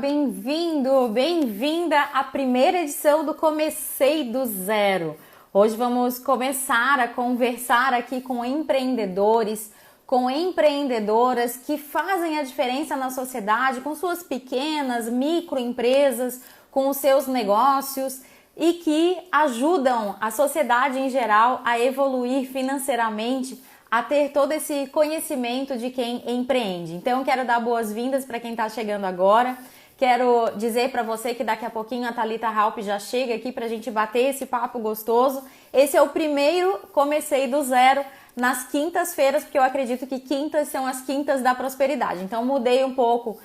bem-vindo, bem-vinda à primeira edição do Comecei do Zero. Hoje vamos começar a conversar aqui com empreendedores, com empreendedoras que fazem a diferença na sociedade com suas pequenas, microempresas, com os seus negócios e que ajudam a sociedade em geral a evoluir financeiramente, a ter todo esse conhecimento de quem empreende. Então, quero dar boas-vindas para quem está chegando agora. Quero dizer para você que daqui a pouquinho a Thalita Halpe já chega aqui para a gente bater esse papo gostoso. Esse é o primeiro Comecei do Zero nas quintas-feiras, porque eu acredito que quintas são as quintas da prosperidade. Então, mudei um pouco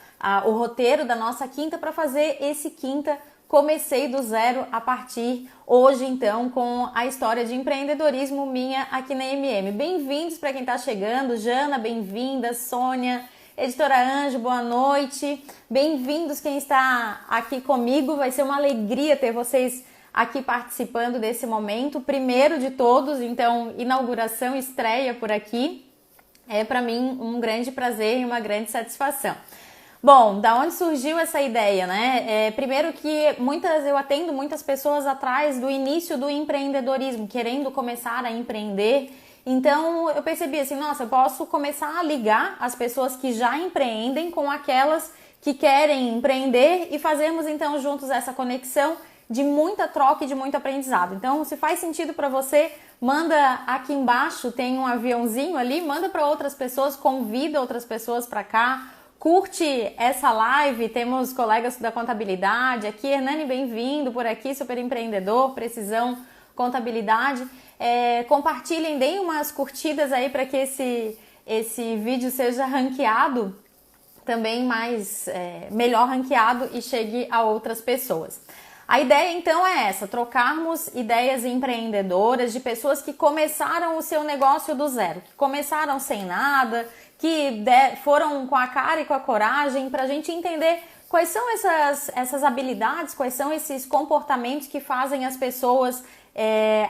o roteiro da nossa quinta para fazer esse quinta Comecei do Zero a partir hoje, então, com a história de empreendedorismo minha aqui na MM. Bem-vindos para quem está chegando. Jana, bem-vinda. Sônia, Editora Anjo, boa noite. Bem-vindos quem está aqui comigo. Vai ser uma alegria ter vocês aqui participando desse momento. Primeiro de todos, então, inauguração, estreia por aqui. É para mim um grande prazer e uma grande satisfação. Bom, da onde surgiu essa ideia, né? Primeiro que eu atendo muitas pessoas atrás do início do empreendedorismo, querendo começar a empreender. Então eu percebi assim, nossa, eu posso começar a ligar as pessoas que já empreendem com aquelas que querem empreender e fazermos então juntos essa conexão de muita troca e de muito aprendizado. Então, se faz sentido para você, manda aqui embaixo, tem um aviãozinho ali, manda para outras pessoas, convida outras pessoas para cá. Curte essa live, temos colegas da contabilidade aqui. Hernani, bem-vindo por aqui, super empreendedor, Precisão Contabilidade. Compartilhem, deem umas curtidas aí para que esse vídeo seja ranqueado, também melhor ranqueado e chegue a outras pessoas. A ideia então é essa, trocarmos ideias empreendedoras de pessoas que começaram o seu negócio do zero, que começaram sem nada, que foram com a cara e com a coragem para a gente entender quais são essas habilidades, quais são esses comportamentos que fazem as pessoas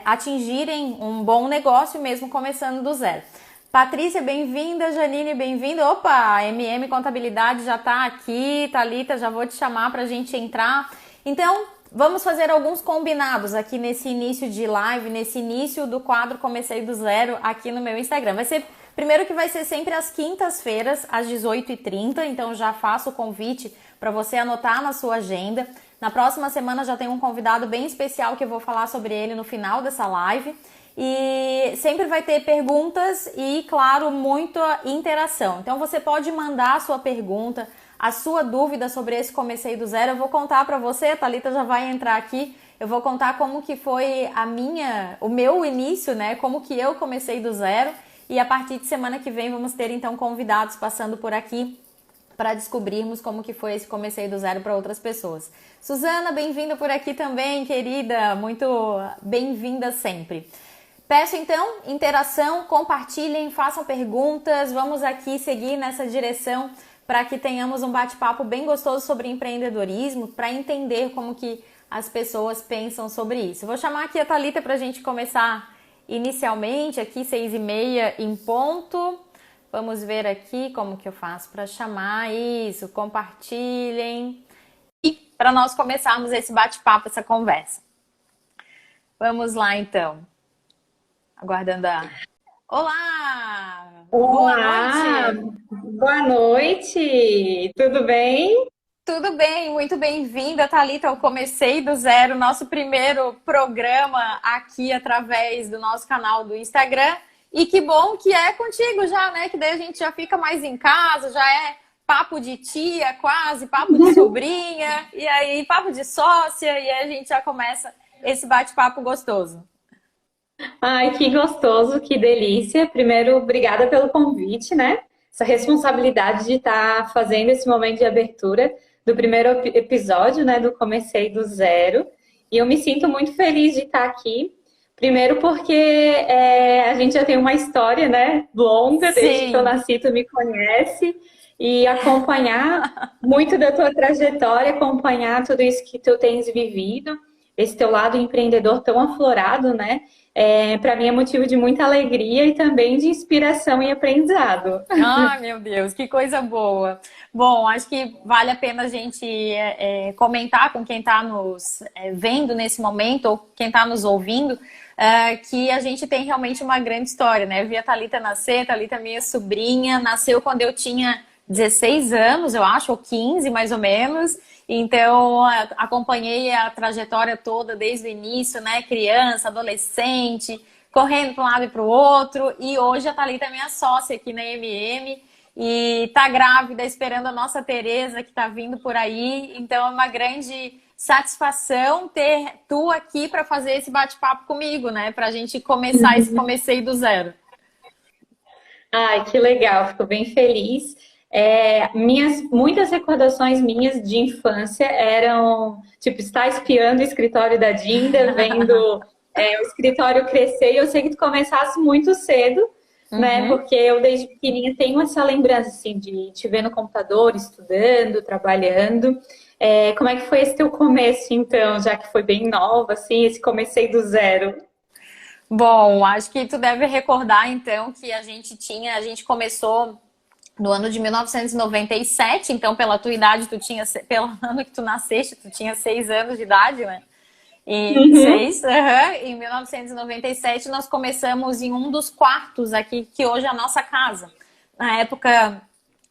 atingirem um bom negócio mesmo começando do zero. Patrícia, bem-vinda. Janine, bem-vinda. Opa, a MM Contabilidade já está aqui. Thalita, já vou te chamar para a gente entrar. Então, vamos fazer alguns combinados aqui nesse início de live, nesse início do quadro Comecei do Zero aqui no meu Instagram. Primeiro que vai ser sempre às quintas-feiras, às 18h30, então já faço o convite para você anotar na sua agenda. Na próxima semana já tem um convidado bem especial que eu vou falar sobre ele no final dessa live. E sempre vai ter perguntas e, claro, muita interação. Então você pode mandar a sua pergunta, a sua dúvida sobre esse Comecei do Zero. Eu vou contar para você, a Thalita já vai entrar aqui, eu vou contar como que foi o meu início, né? Como que eu comecei do zero. E a partir de semana que vem vamos ter então convidados passando por aqui para descobrirmos como que foi esse Comecei do Zero para outras pessoas. Suzana, bem-vinda por aqui também, querida, muito bem-vinda sempre. Peço então interação, compartilhem, façam perguntas, vamos aqui seguir nessa direção para que tenhamos um bate-papo bem gostoso sobre empreendedorismo, para entender como que as pessoas pensam sobre isso. Vou chamar aqui a Thalita para a gente começar inicialmente, aqui 6h30 em ponto. Vamos ver aqui como que eu faço para chamar isso. Compartilhem. E para nós começarmos esse bate-papo, essa conversa. Vamos lá, então. Aguardando a... Olá! Olá! Boa noite! Tudo bem? Tudo bem, muito bem-vinda, Thalita. Eu Comecei do Zero, nosso primeiro programa aqui através do nosso canal do Instagram. E que bom que é contigo já, né? Que daí a gente já fica mais em casa, já é papo de tia quase, papo de sobrinha, e aí papo de sócia, e aí a gente já começa esse bate-papo gostoso. Ai, que gostoso, que delícia. Primeiro, obrigada pelo convite, né? Essa responsabilidade de estar fazendo esse momento de abertura do primeiro episódio, né, do Comecei do Zero. E eu me sinto muito feliz de estar aqui. Primeiro porque a gente já tem uma história, né, longa, desde que eu nasci, tu me conhece. E acompanhar muito da tua trajetória, acompanhar tudo isso que tu tens vivido, esse teu lado empreendedor tão aflorado, né? para mim é motivo de muita alegria e também de inspiração e aprendizado. Ai, meu Deus, que coisa boa. Bom, acho que vale a pena a gente comentar com quem está nos vendo nesse momento ou quem está nos ouvindo, que a gente tem realmente uma grande história, né? Eu vi a Thalita nascer, a Thalita, minha sobrinha, nasceu quando eu tinha 16 anos, eu acho, ou 15 mais ou menos. Então, acompanhei a trajetória toda desde o início, né? Criança, adolescente, correndo para um lado e para o outro. E hoje a Thalita é minha sócia aqui na MM e tá grávida, esperando a nossa Tereza, que está vindo por aí. Então, é uma grande satisfação ter tu aqui para fazer esse bate-papo comigo, né? Para a gente começar esse comecei do zero. Ai, que legal, fico bem feliz. Muitas recordações minhas de infância eram, tipo, estar espiando o escritório da Dinda, vendo o escritório crescer. E eu sei que tu começasse muito cedo, né? Porque eu, desde pequenininha, tenho essa lembrança, assim, de te ver no computador, estudando, trabalhando. Como é que foi esse teu começo, então, já que foi bem nova, assim, esse comecei do zero? Bom, acho que tu deve recordar, então, que a gente começou no ano de 1997, então pela tua idade, pelo ano que tu nasceste, tu tinha 6 anos de idade, né? E seis, em 1997 nós começamos em um dos quartos aqui, que hoje é a nossa casa. Na época,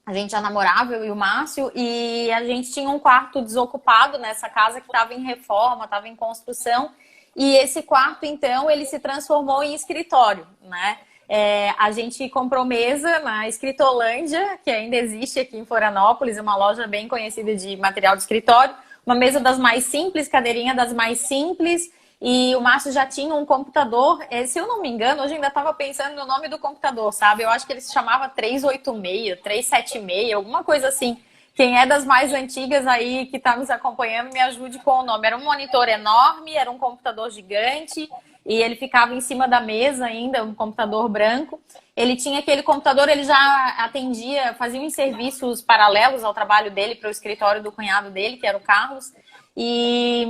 a gente já namorava, eu e o Márcio, e a gente tinha um quarto desocupado nessa casa que estava em reforma, estava em construção. E esse quarto, então, ele se transformou em escritório, né? A gente comprou mesa na Escritolândia, que ainda existe aqui em Florianópolis, uma loja bem conhecida de material de escritório. Uma mesa das mais simples, cadeirinha das mais simples. E o Márcio já tinha um computador. Se eu não me engano, hoje ainda estava pensando no nome do computador, sabe? Eu acho que ele se chamava 386, 376, alguma coisa assim. Quem é das mais antigas aí que está nos acompanhando, me ajude com o nome. Era um monitor enorme, era um computador gigante e ele ficava em cima da mesa ainda, um computador branco. Ele tinha aquele computador, ele já atendia, fazia uns serviços paralelos ao trabalho dele para o escritório do cunhado dele, que era o Carlos, e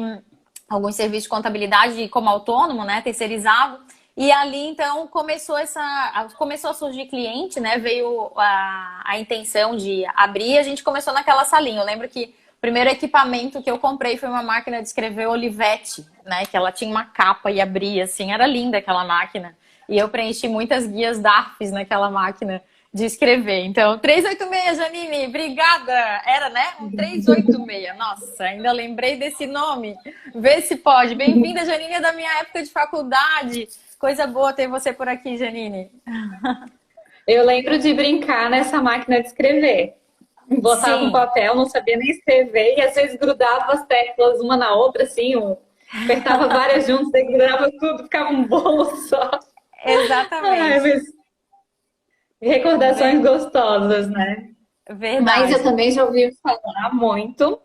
alguns serviços de contabilidade como autônomo, né, terceirizado. E ali, então, começou a surgir cliente, né? Veio a intenção de abrir, a gente começou naquela salinha. Eu lembro que o primeiro equipamento que eu comprei foi uma máquina de escrever Olivetti, né? Que ela tinha uma capa e abria, assim, era linda aquela máquina. E eu preenchi muitas guias DARFs naquela máquina de escrever. Então, 386, Janine, obrigada! Era, né? Um 386. Nossa, ainda lembrei desse nome. Vê se pode. Bem-vinda, Janine, é da minha época de faculdade. Coisa boa ter você por aqui, Janine. Eu lembro de brincar nessa máquina de escrever. Botava um papel, não sabia nem escrever, e às vezes grudava as teclas uma na outra, assim, apertava várias juntas, aí grudava tudo, ficava um bolo só. Exatamente. Mas recordações gostosas, né? Verdade. Mas eu também já ouvi falar muito,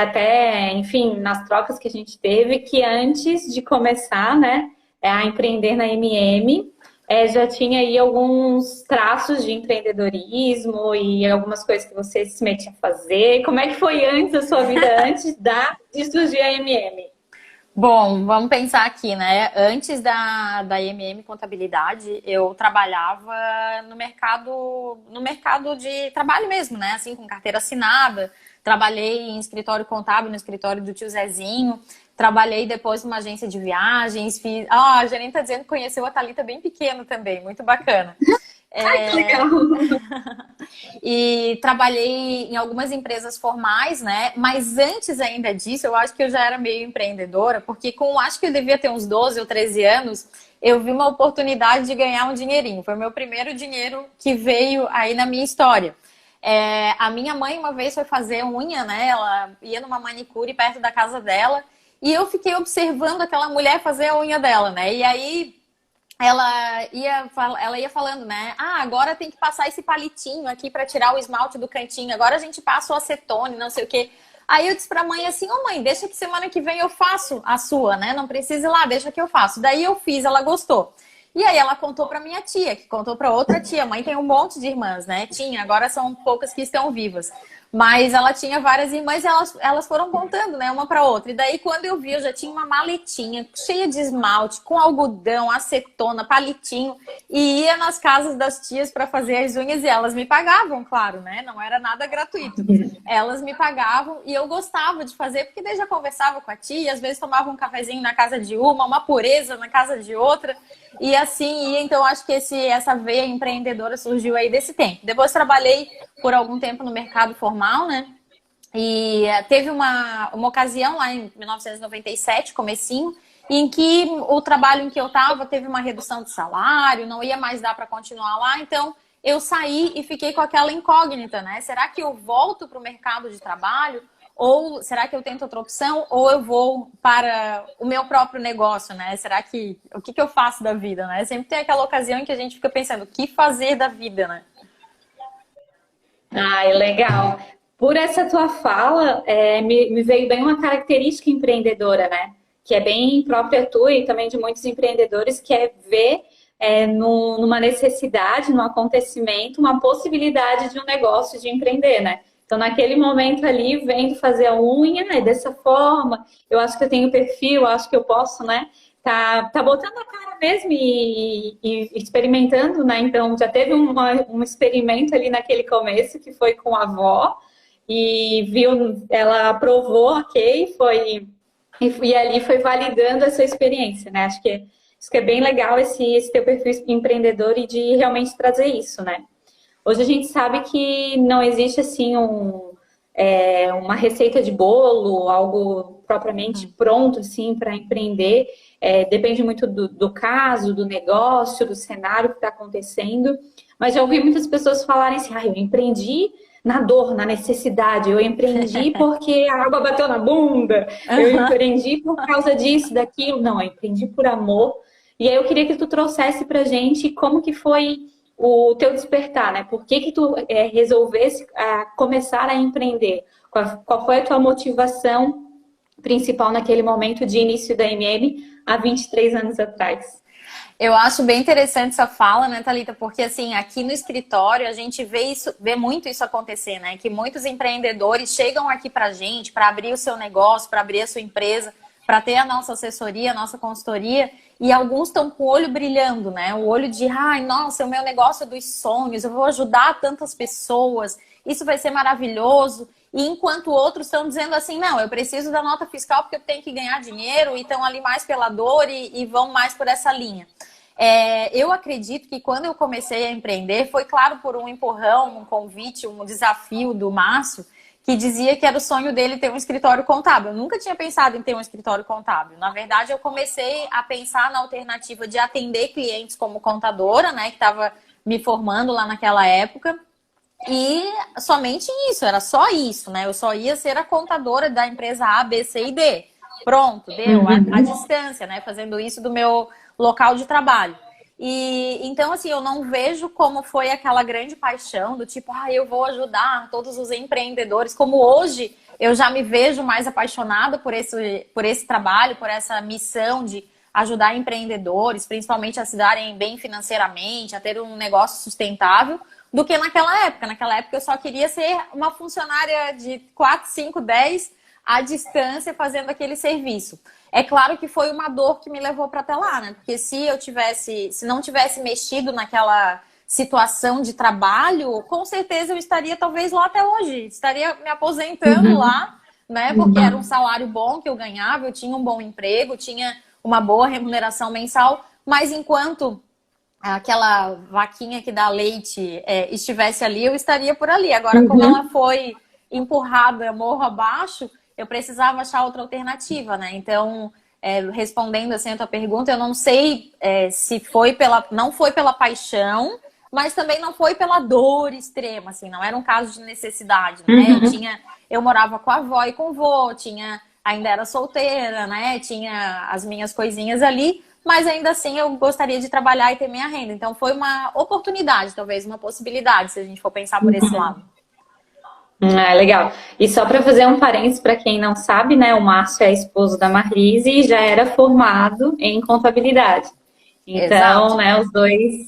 até, enfim, nas trocas que a gente teve, que antes de começar, né, a empreender na MM, já tinha aí alguns traços de empreendedorismo e algumas coisas que você se metia a fazer. Como é que foi antes a sua vida, antes de surgir a MM? Bom, vamos pensar aqui, né? Antes da MM Contabilidade, eu trabalhava no mercado de trabalho mesmo, né? Assim, com carteira assinada. Trabalhei em escritório contábil, no escritório do tio Zezinho. Trabalhei depois numa agência de viagens. A Janine tá dizendo que conheceu a Thalita bem pequeno também, muito bacana. Que legal! E trabalhei em algumas empresas formais, né? Mas antes ainda disso, eu acho que eu já era meio empreendedora, porque acho que eu devia ter uns 12 ou 13 anos, eu vi uma oportunidade de ganhar um dinheirinho. Foi o meu primeiro dinheiro que veio aí na minha história. A minha mãe uma vez foi fazer unha, né? Ela ia numa manicure perto da casa dela e eu fiquei observando aquela mulher fazer a unha dela, né? E aí ela ia falando, né? Agora tem que passar esse palitinho aqui para tirar o esmalte do cantinho. Agora a gente passa o acetone, não sei o quê. Aí eu disse pra mãe assim, mãe, deixa que semana que vem eu faço a sua, né? Não precisa ir lá, deixa que eu faço. Daí eu fiz, ela gostou. E aí ela contou pra minha tia, que contou pra outra tia. Mãe tem um monte de irmãs, né? Agora são poucas que estão vivas. Mas ela tinha várias irmãs e elas foram contando, né, uma para outra. E daí, quando eu vi, eu já tinha uma maletinha cheia de esmalte, com algodão, acetona, palitinho, e ia nas casas das tias para fazer as unhas e elas me pagavam, claro, né? Não era nada gratuito. Elas me pagavam e eu gostava de fazer, porque daí já conversava com a tia, às vezes tomava um cafezinho na casa de uma pureza na casa de outra, e assim ia. Então, acho que essa veia empreendedora surgiu aí desse tempo. Depois trabalhei por algum tempo no mercado formal, né? E teve uma ocasião lá em 1997, comecinho, em que o trabalho em que eu estava teve uma redução de salário, não ia mais dar para continuar lá, então eu saí e fiquei com aquela incógnita, né? Será que eu volto para o mercado de trabalho? Ou será que eu tento outra opção? Ou eu vou para o meu próprio negócio, né? Será que... O que eu faço da vida, né? Sempre tem aquela ocasião em que a gente fica pensando, o que fazer da vida, né? Ai, legal. Por essa tua fala, me veio bem uma característica empreendedora, né? Que é bem própria tua e também de muitos empreendedores, que é ver numa necessidade, num acontecimento, uma possibilidade de um negócio, de empreender, né? Então, naquele momento ali, vendo fazer a unha, dessa forma, eu acho que eu tenho perfil, eu acho que eu posso, né? Tá botando a cara mesmo e experimentando, né? Então, já teve um experimento ali naquele começo, que foi com a avó, e viu, ela aprovou, ok, e ali foi validando essa experiência, né? Acho que isso que é bem legal, esse teu perfil empreendedor e de realmente trazer isso, né? Hoje a gente sabe que não existe, assim, uma receita de bolo, algo propriamente pronto, assim, para empreender. Depende muito do caso, do negócio, do cenário que está acontecendo. Mas já ouvi muitas pessoas falarem assim, eu empreendi na dor, na necessidade. Eu empreendi porque a água bateu na bunda. Eu empreendi por causa disso, daquilo. Não, eu empreendi por amor. E aí eu queria que tu trouxesse pra gente como que foi o teu despertar, né? Por que tu resolvesse começar a empreender? Qual foi a tua motivação principal naquele momento de início da MM há 23 anos atrás? Eu acho bem interessante essa fala, né, Thalita? Porque, assim, aqui no escritório a gente vê muito isso acontecer, né? Que muitos empreendedores chegam aqui pra gente para abrir o seu negócio, para abrir a sua empresa, para ter a nossa assessoria, a nossa consultoria, e alguns estão com o olho brilhando, né? O olho de, nossa, é o meu negócio dos sonhos, eu vou ajudar tantas pessoas, isso vai ser maravilhoso. E enquanto outros estão dizendo assim, não, eu preciso da nota fiscal porque eu tenho que ganhar dinheiro, e estão ali mais pela dor e vão mais por essa linha. Eu acredito que quando eu comecei a empreender, foi claro por um empurrão, um convite, um desafio do Márcio, que dizia que era o sonho dele ter um escritório contábil. Eu nunca tinha pensado em ter um escritório contábil. Na verdade, eu comecei a pensar na alternativa de atender clientes como contadora, né, que estava me formando lá naquela época. E somente isso, era só isso, né? Eu só ia ser a contadora da empresa A, B, C e D. Pronto, deu a distância, né? Fazendo isso do meu local de trabalho. E então, assim, eu não vejo como foi aquela grande paixão do tipo, eu vou ajudar todos os empreendedores. Como hoje eu já me vejo mais apaixonada por esse trabalho, por essa missão de ajudar empreendedores, principalmente a se darem bem financeiramente, a ter um negócio sustentável, do que naquela época. Naquela época eu só queria ser uma funcionária de 4, 5, 10 à distância fazendo aquele serviço. É claro que foi uma dor que me levou para até lá, né? Porque se não tivesse mexido naquela situação de trabalho, com certeza eu estaria talvez lá até hoje. Estaria me aposentando lá, né? Porque era um salário bom que eu ganhava, eu tinha um bom emprego, tinha uma boa remuneração mensal, mas enquanto aquela vaquinha que dá leite estivesse ali, eu estaria por ali. Agora, como ela foi empurrada morro abaixo, eu precisava achar outra alternativa, né? Então, respondendo assim a tua pergunta, eu não sei se não foi pela paixão, mas também não foi pela dor extrema, assim, não era um caso de necessidade, né? Eu morava com a avó e com o vô, ainda era solteira, né? Tinha as minhas coisinhas ali, mas ainda assim eu gostaria de trabalhar e ter minha renda. Então foi uma oportunidade, talvez, uma possibilidade, se a gente for pensar por esse lado. Legal. E só para fazer um parênteses para quem não sabe, né? O Márcio é esposo da Marlise e já era formado em contabilidade. Então, exato, né? Os dois...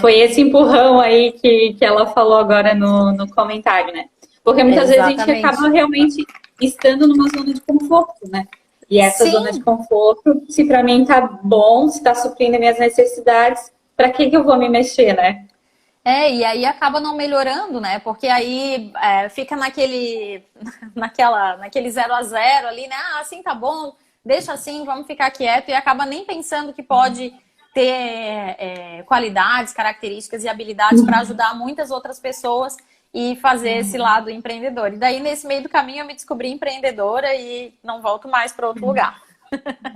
foi esse empurrão aí que ela falou agora no comentário, né? Porque muitas vezes a gente Exatamente. acaba realmente estando numa zona de conforto, né? E essa zona de Sim, conforto, se para mim tá bom, se tá suprindo minhas necessidades, para que eu vou me mexer, né? e aí acaba não melhorando, né? Porque aí fica naquele 0 a 0 ali, né? Ah, assim tá bom, deixa assim, vamos ficar quieto e acaba nem pensando que pode ter qualidades, características e habilidades para ajudar muitas outras pessoas e fazer esse lado empreendedor. E daí, nesse meio do caminho, eu me descobri empreendedora e não volto mais para outro lugar.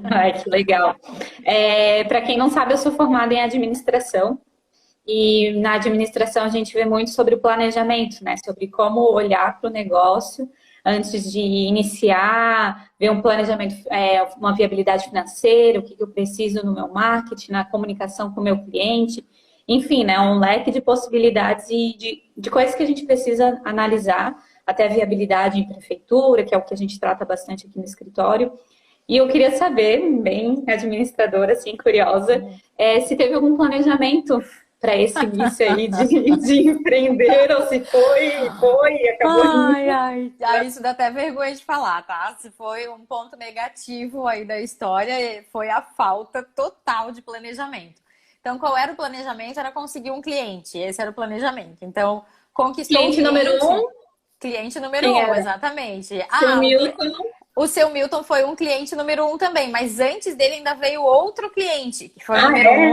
Ai, que legal. Para quem não sabe, eu sou formada em administração. E na administração a gente vê muito sobre o planejamento, né? Sobre como olhar para o negócio antes de iniciar, ver um planejamento, uma viabilidade financeira, o que eu preciso no meu marketing, na comunicação com o meu cliente. Enfim, né? Um leque de possibilidades e de coisas que a gente precisa analisar, até a viabilidade em prefeitura, que é o que a gente trata bastante aqui no escritório. E eu queria saber, bem administradora, assim, curiosa, se teve algum planejamento para esse início aí de empreender, ou se foi, acabou indo. Isso dá até vergonha de falar, tá? Se foi um ponto negativo aí da história, foi a falta total de planejamento. Então, qual era o planejamento? Era conseguir um cliente. Esse era o planejamento. Então, conquistou o Cliente número cliente. um, Cliente número quem um, era? exatamente. Seu Milton. O seu Milton foi um cliente número um também, mas antes dele ainda veio outro cliente, que foi o Ah, número é?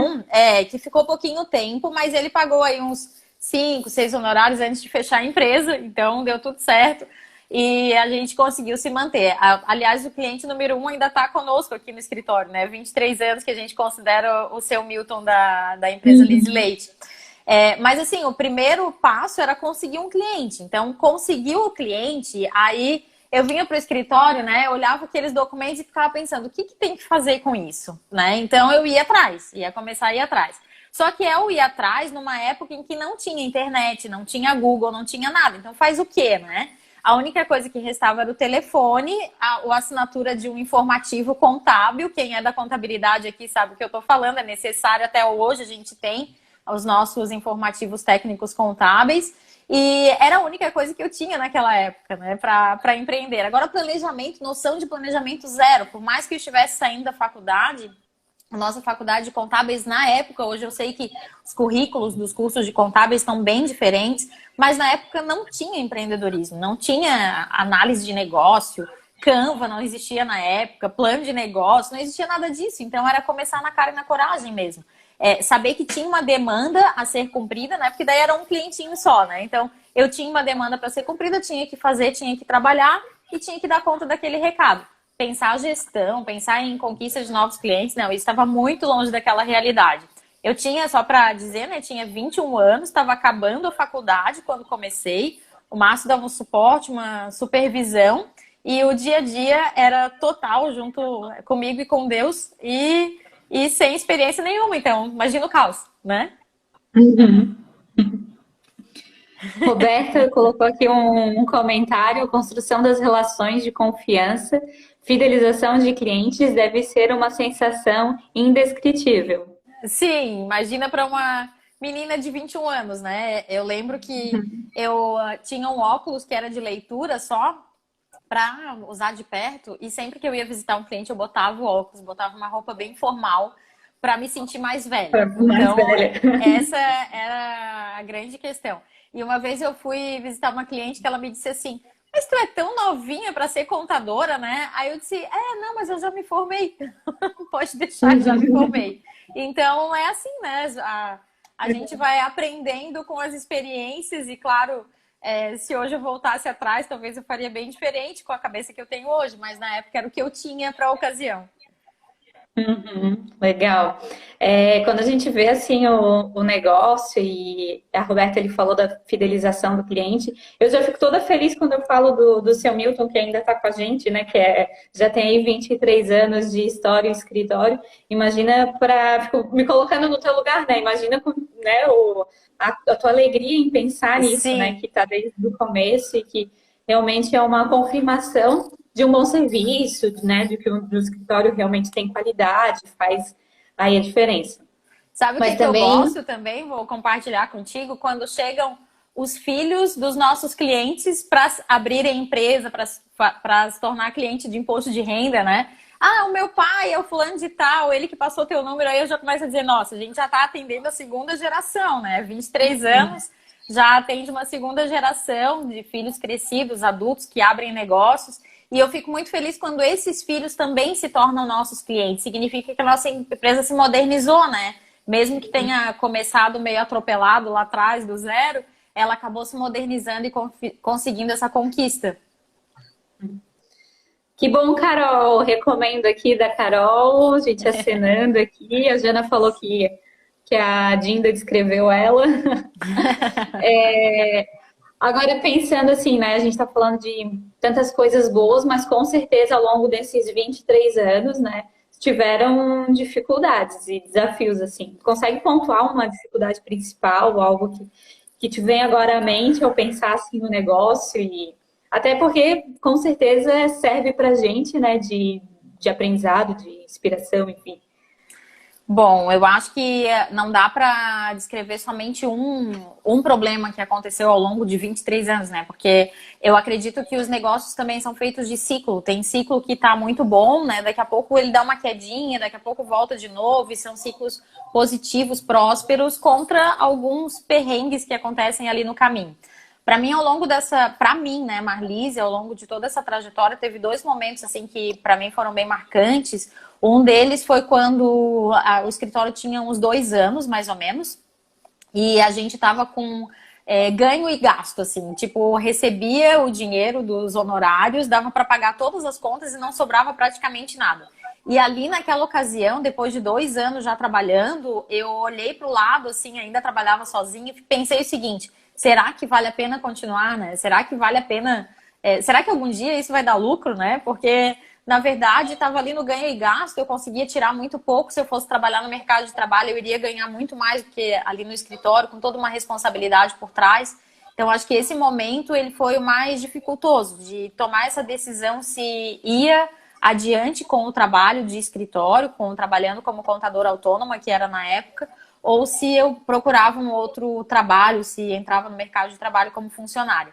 um, que ficou pouquinho tempo, mas ele pagou aí uns 5, 6 honorários antes de fechar a empresa, então deu tudo certo. E a gente conseguiu se manter. Aliás, o cliente número um ainda está conosco aqui no escritório, né? 23 anos que a gente considera o seu Milton da empresa Liz Leite. Mas assim, o primeiro passo era conseguir um cliente. Então, conseguiu o cliente, aí eu vinha para o escritório, né? Eu olhava aqueles documentos e ficava pensando, o que tem que fazer com isso, né? Então eu ia atrás, ia começar a ir atrás. Só que eu ia atrás numa época em que não tinha internet, não tinha Google, não tinha nada. Então faz o quê, né? A única coisa que restava era o telefone, a assinatura de um informativo contábil. Quem é da contabilidade aqui sabe o que eu estou falando, é necessário, até hoje a gente tem os nossos informativos técnicos contábeis. E era a única coisa que eu tinha naquela época, né, para empreender. Agora, planejamento, noção de planejamento zero. Por mais que eu estivesse saindo da faculdade, a nossa faculdade de contábeis, na época, hoje eu sei que os currículos dos cursos de contábeis estão bem diferentes, mas na época não tinha empreendedorismo, não tinha análise de negócio, Canva não existia na época, plano de negócio, não existia nada disso. Então, era começar na cara e na coragem mesmo. Saber que tinha uma demanda a ser cumprida, né? Porque daí era um clientinho só, né? Então, eu tinha uma demanda para ser cumprida, tinha que fazer, tinha que trabalhar e tinha que dar conta daquele recado. Pensar a gestão, pensar em conquista de novos clientes, não, isso estava muito longe daquela realidade. Eu tinha, só para dizer, né? Tinha 21 anos, estava acabando a faculdade quando comecei. O Márcio dava um suporte, uma supervisão. E o dia a dia era total junto comigo e com Deus. E sem experiência nenhuma, então, imagina o caos, né? Uhum. Roberta colocou aqui um comentário: construção das relações de confiança, fidelização de clientes deve ser uma sensação indescritível. Sim, imagina para uma menina de 21 anos, né? Eu lembro que eu tinha um óculos que era de leitura só para usar de perto e sempre que eu ia visitar um cliente eu botava o óculos, botava uma roupa bem formal para me sentir mais velha. Mais Então, velha. essa era a grande questão. E uma vez eu fui visitar uma cliente que ela me disse assim: mas tu é tão novinha para ser contadora, né? Aí eu disse: não, mas eu já me formei. Pode deixar que já me formei. Então é assim, né? A gente vai aprendendo com as experiências e, claro, se hoje eu voltasse atrás, talvez eu faria bem diferente com a cabeça que eu tenho hoje, mas na época era o que eu tinha para a ocasião. Uhum, legal. Quando a gente vê assim o negócio e a Roberta ele falou da fidelização do cliente, eu já fico toda feliz quando eu falo do seu Milton, que ainda está com a gente, né? Já tem aí 23 anos de história em escritório. Imagina fico me colocando no teu lugar, né? Imagina né, a tua alegria em pensar nisso, né? Sim, Que está desde o começo e que realmente é uma confirmação de um bom serviço, né? De que o escritório realmente tem qualidade, faz aí a diferença. sabe o que Mas que eu também. gosto também? Vou compartilhar contigo. Quando chegam os filhos dos nossos clientes para abrirem empresa, para se tornar cliente de imposto de renda, né? Ah, o meu pai é o fulano de tal, ele que passou teu número, aí eu já começo a dizer, nossa, a gente já está atendendo a segunda geração, né? 23 anos, já atende uma segunda geração de filhos crescidos, adultos que abrem negócios. E eu fico muito feliz quando esses filhos também se tornam nossos clientes. Significa que a nossa empresa se modernizou, né? Mesmo que tenha começado meio atropelado lá atrás, do zero, ela acabou se modernizando e conseguindo essa conquista. Que bom, Carol. Recomendo aqui da Carol, a gente assinando aqui. A Jana falou que a Dinda descreveu ela. Agora, pensando assim, né? A gente está falando de tantas coisas boas, mas com certeza ao longo desses 23 anos, né? Tiveram dificuldades e desafios, assim. Consegue pontuar uma dificuldade principal, algo que te vem agora à mente ao pensar assim no negócio? E até porque, com certeza, serve pra gente, né? De aprendizado, de inspiração, enfim. Bom, eu acho que não dá para descrever somente um problema que aconteceu ao longo de 23 anos, né? Porque eu acredito que os negócios também são feitos de ciclo. Tem ciclo que tá muito bom, né? Daqui a pouco ele dá uma quedinha, daqui a pouco volta de novo, e são ciclos positivos, prósperos, contra alguns perrengues que acontecem ali no caminho. Para mim, né, Marlise, ao longo de toda essa trajetória, teve dois momentos assim que para mim foram bem marcantes. Um deles foi quando o escritório tinha uns 2 anos, mais ou menos, e a gente tava com ganho e gasto, assim, tipo, recebia o dinheiro dos honorários, dava para pagar todas as contas e não sobrava praticamente nada. E ali naquela ocasião, depois de 2 anos já trabalhando, eu olhei para o lado, assim, ainda trabalhava sozinha e pensei o seguinte: será que vale a pena continuar, né? Será que vale a pena? Será que algum dia isso vai dar lucro, né? Porque, na verdade, estava ali no ganho e gasto, eu conseguia tirar muito pouco. Se eu fosse trabalhar no mercado de trabalho, eu iria ganhar muito mais do que ali no escritório, com toda uma responsabilidade por trás. Então, acho que esse momento ele foi o mais dificultoso, de tomar essa decisão se ia adiante com o trabalho de escritório, trabalhando como contadora autônoma, que era na época, ou se eu procurava um outro trabalho, se entrava no mercado de trabalho como funcionário.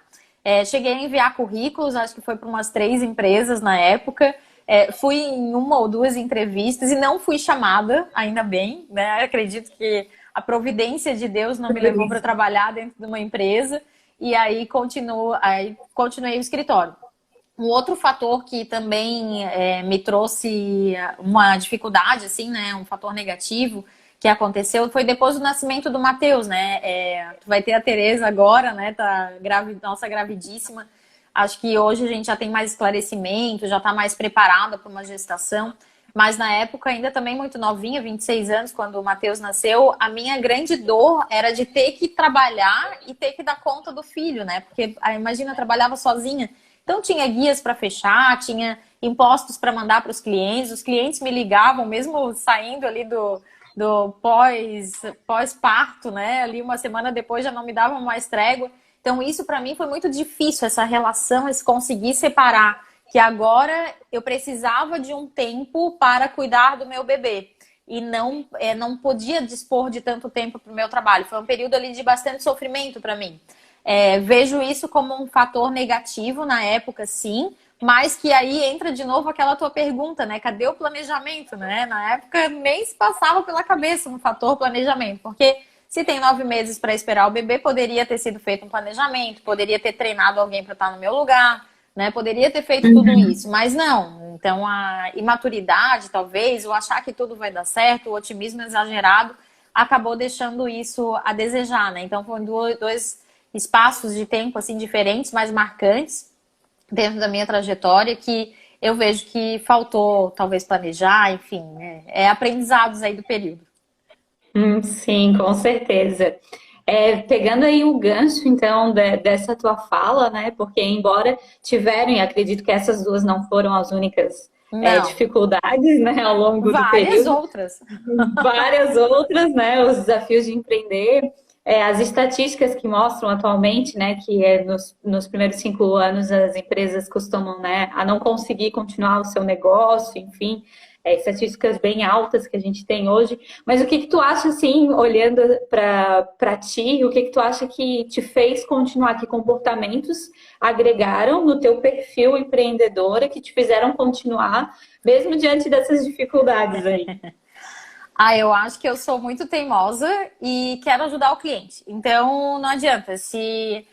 Cheguei a enviar currículos, acho que foi para umas 3 empresas na época. Fui em uma ou 2 entrevistas e não fui chamada, ainda bem, né? Acredito que a providência de Deus não me levou para trabalhar dentro de uma empresa. E aí continuei o escritório. Um outro fator que também me trouxe uma dificuldade, assim, né? Um fator negativo que aconteceu foi depois do nascimento do Matheus, né? Tu vai ter a Tereza agora, né? Tá nossa gravidíssima. Acho que hoje a gente já tem mais esclarecimento, já está mais preparada para uma gestação. Mas na época, ainda também muito novinha, 26 anos, quando o Matheus nasceu, a minha grande dor era de ter que trabalhar e ter que dar conta do filho, né? Porque, imagina, eu trabalhava sozinha. Então, tinha guias para fechar, tinha impostos para mandar para os clientes me ligavam, mesmo saindo ali do pós-parto, né? Ali uma semana depois já não me davam mais trégua. Então, isso para mim foi muito difícil, essa relação, esse conseguir separar que agora eu precisava de um tempo para cuidar do meu bebê e não podia dispor de tanto tempo para o meu trabalho. Foi um período ali de bastante sofrimento para mim. Vejo isso como um fator negativo na época, sim, mas que aí entra de novo aquela tua pergunta, né? Cadê o planejamento, né? Na época nem se passava pela cabeça um fator planejamento, porque se tem 9 meses para esperar o bebê, poderia ter sido feito um planejamento, poderia ter treinado alguém para estar no meu lugar, né? Poderia ter feito tudo isso, mas não. Então a imaturidade, talvez, o achar que tudo vai dar certo, o otimismo exagerado, acabou deixando isso a desejar, né? Então foram dois espaços de tempo assim diferentes, mas marcantes dentro da minha trajetória, que eu vejo que faltou talvez planejar, enfim, né? Aprendizados aí do período. Sim, com certeza. Pegando aí o gancho, então, dessa tua fala, né? Porque embora tiveram, e acredito que essas duas não foram as únicas dificuldades, né, ao longo do período. Várias outras, né? Os desafios de empreender. As estatísticas que mostram atualmente, né, que nos primeiros 5 anos as empresas costumam, né, a não conseguir continuar o seu negócio, enfim, estatísticas bem altas que a gente tem hoje. Mas o que tu acha, assim, olhando para ti, o que tu acha que te fez continuar? Que comportamentos agregaram no teu perfil empreendedora que te fizeram continuar, mesmo diante dessas dificuldades aí? Eu acho que eu sou muito teimosa e quero ajudar o cliente. Então, não adianta. Se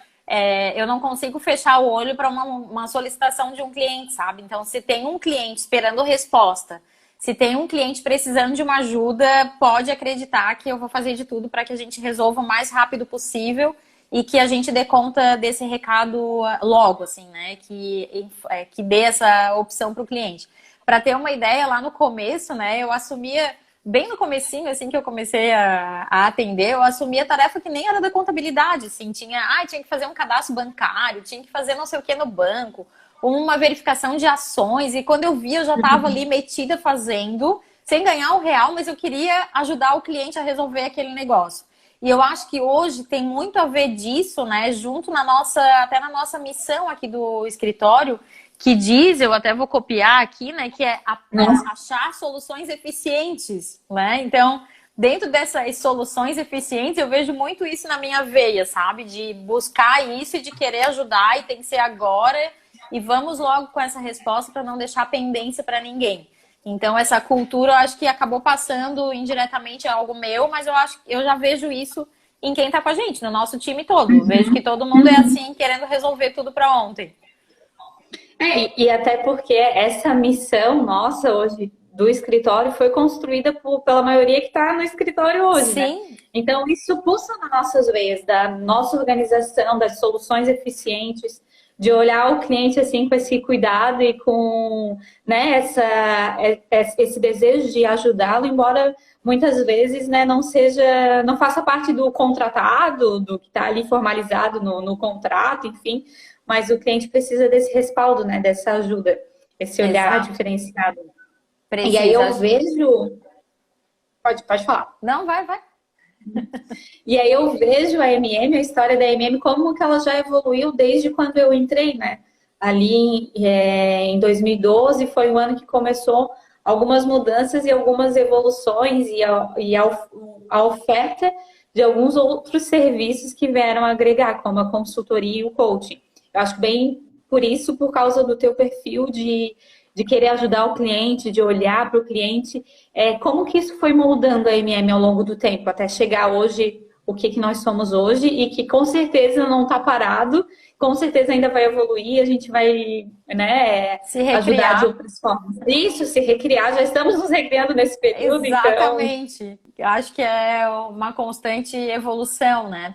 eu não consigo fechar o olho para uma solicitação de um cliente, sabe? Então, se tem um cliente esperando resposta, se tem um cliente precisando de uma ajuda, pode acreditar que eu vou fazer de tudo para que a gente resolva o mais rápido possível e que a gente dê conta desse recado logo, assim, né? Que dê essa opção para o cliente. Para ter uma ideia, lá no começo, né, eu assumia, bem no comecinho, assim, que eu comecei a atender, eu assumia tarefa que nem era da contabilidade, assim, tinha que fazer um cadastro bancário, tinha que fazer não sei o que no banco, uma verificação de ações, e quando eu vi, eu já estava ali metida fazendo, sem ganhar um real, mas eu queria ajudar o cliente a resolver aquele negócio. E eu acho que hoje tem muito a ver disso, né, junto até na nossa missão aqui do escritório, que diz, eu até vou copiar aqui, né, que é achar soluções eficientes, né? Então, dentro dessas soluções eficientes, eu vejo muito isso na minha veia, sabe? De buscar isso e de querer ajudar, e tem que ser agora, e vamos logo com essa resposta para não deixar pendência para ninguém. Então, essa cultura, eu acho que acabou passando indiretamente a algo meu, mas eu já vejo isso em quem tá com a gente, no nosso time todo. Eu vejo que todo mundo é assim, querendo resolver tudo para ontem. E até porque essa missão nossa hoje do escritório foi construída pela maioria que está no escritório hoje, Sim. né? Então, isso pulsa nas nossas veias, da nossa organização, das soluções eficientes, de olhar o cliente assim com esse cuidado e com, né, esse desejo de ajudá-lo, embora muitas vezes, né, não faça parte do contratado, do que está ali formalizado no contrato, enfim, mas o cliente precisa desse respaldo, né, dessa ajuda, esse olhar diferenciado. Precisa. E aí eu vejo... Pode falar. Não, vai. E aí eu vejo a história da MM, como que ela já evoluiu desde quando eu entrei, né? Ali em 2012 foi o ano que começou algumas mudanças e algumas evoluções e a oferta de alguns outros serviços que vieram agregar, como a consultoria e o coaching. Eu acho bem por isso, por causa do teu perfil de querer ajudar o cliente, de olhar para o cliente. Como que isso foi moldando a MM ao longo do tempo, até chegar hoje, o que nós somos hoje, e que com certeza não está parado, com certeza ainda vai evoluir, a gente vai, né, se recriar. Ajudar de outras formas. Isso, se recriar, já estamos nos recriando nesse período. Exatamente. Então... Acho que é uma constante evolução, né?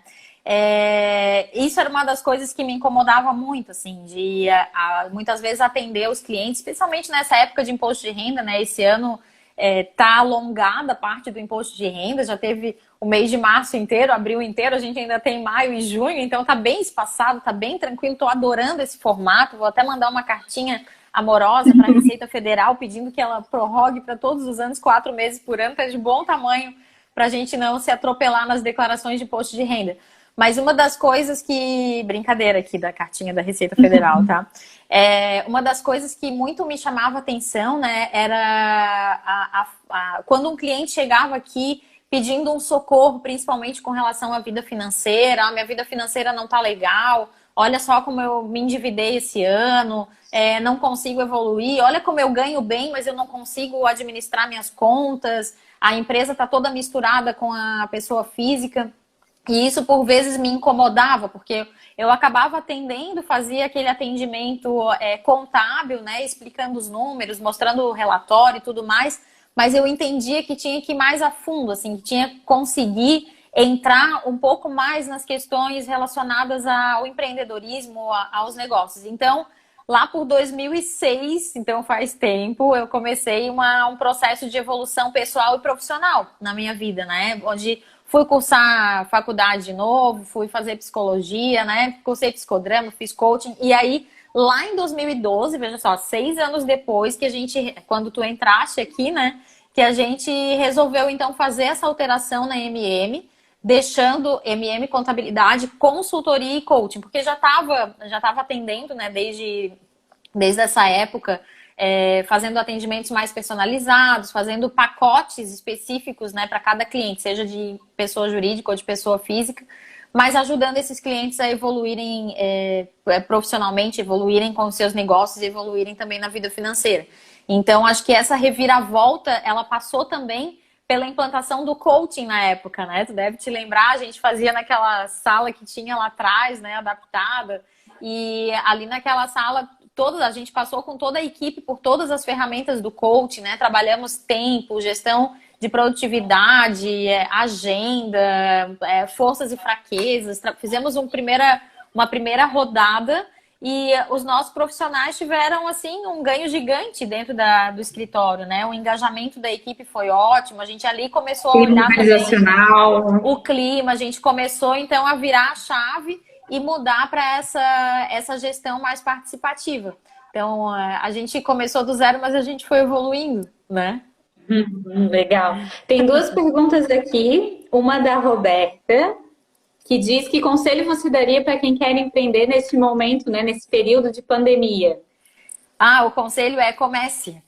Isso era uma das coisas que me incomodava muito, assim, de muitas vezes atender os clientes, especialmente nessa época de imposto de renda, né? Esse ano tá alongada a parte do imposto de renda, já teve o mês de março inteiro, abril inteiro, a gente ainda tem maio e junho, então tá bem espaçado, tá bem tranquilo, tô adorando esse formato, vou até mandar uma cartinha amorosa para a Receita Federal pedindo que ela prorrogue para todos os anos, 4 meses por ano, tá de bom tamanho para a gente não se atropelar nas declarações de imposto de renda. Mas uma das coisas que... Brincadeira aqui da cartinha da Receita Federal, tá? Uma das coisas que muito me chamava atenção, né? Era quando um cliente chegava aqui pedindo um socorro, principalmente com relação à vida financeira. Minha vida financeira não tá legal. Olha só como eu me endividei esse ano. Não consigo evoluir. Olha como eu ganho bem, mas eu não consigo administrar minhas contas. A empresa tá toda misturada com a pessoa física. E isso, por vezes, me incomodava, porque eu acabava atendendo, fazia aquele atendimento contábil, né? Explicando os números, mostrando o relatório e tudo mais, mas eu entendia que tinha que ir mais a fundo, assim, que tinha que conseguir entrar um pouco mais nas questões relacionadas ao empreendedorismo, aos negócios. Então, lá por 2006, então faz tempo, eu comecei um processo de evolução pessoal e profissional na minha vida, né? Onde fui cursar faculdade de novo, fui fazer psicologia, né? Cursei psicodrama, fiz coaching. E aí, lá em 2012, veja só, 6 anos depois que a gente, quando tu entraste aqui, né? Que a gente resolveu, então, fazer essa alteração na MM, deixando MM Contabilidade, consultoria e coaching. Porque já estava atendendo, né? Desde essa época, fazendo atendimentos mais personalizados, fazendo pacotes específicos, né, para cada cliente, seja de pessoa jurídica ou de pessoa física, mas ajudando esses clientes a evoluírem profissionalmente, evoluírem com os seus negócios e evoluírem também na vida financeira. Então, acho que essa reviravolta, ela passou também pela implantação do coaching na época, né? Tu deve te lembrar, a gente fazia naquela sala que tinha lá atrás, né, adaptada, e ali naquela sala, a gente passou com toda a equipe por todas as ferramentas do coaching, né? Trabalhamos tempo, gestão de produtividade, agenda, forças e fraquezas. Fizemos uma primeira rodada e os nossos profissionais tiveram, assim, um ganho gigante dentro do escritório, né? O engajamento da equipe foi ótimo. A gente ali começou a olhar organizacional, o clima, a gente começou, então, a virar a chave e mudar para essa gestão mais participativa. Então, a gente começou do zero, mas a gente foi evoluindo, né? Legal. Tem duas perguntas aqui. Uma da Roberta, que diz que conselho você daria para quem quer empreender nesse momento, né, nesse período de pandemia? O conselho é comece.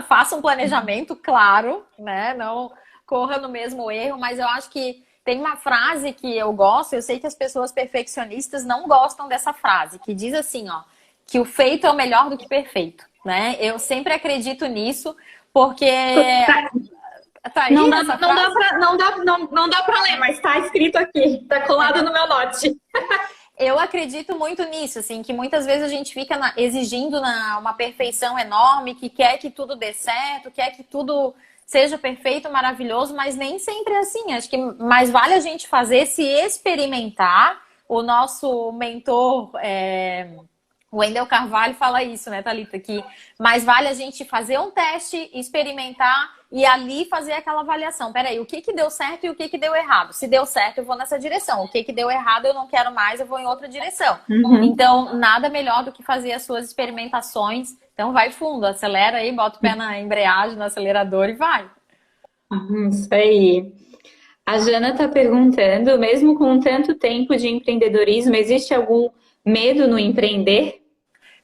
Faça um planejamento, claro, né? Não corra no mesmo erro, mas eu acho que tem uma frase que eu gosto, eu sei que as pessoas perfeccionistas não gostam dessa frase, que diz assim, ó, que o feito é o melhor do que perfeito, né? Eu sempre acredito nisso, porque... Tá aí não dá pra ler, mas tá escrito aqui, tá colado no meu note. Eu acredito muito nisso, assim, que muitas vezes a gente fica exigindo uma perfeição enorme, que quer que tudo dê certo, quer que tudo seja perfeito, maravilhoso, mas nem sempre é assim. Acho que mais vale a gente fazer, se experimentar. O nosso mentor, o Wendel Carvalho, fala isso, né, Thalita? Que mais vale a gente fazer um teste, experimentar e ali fazer aquela avaliação. Peraí, o que deu certo e o que deu errado? Se deu certo, eu vou nessa direção. O que deu errado, eu não quero mais, eu vou em outra direção. Então, nada melhor do que fazer as suas experimentações. Então, vai fundo, acelera aí, bota o pé na embreagem, no acelerador e vai. Isso aí. A Jana está perguntando, mesmo com tanto tempo de empreendedorismo, existe algum medo no empreender?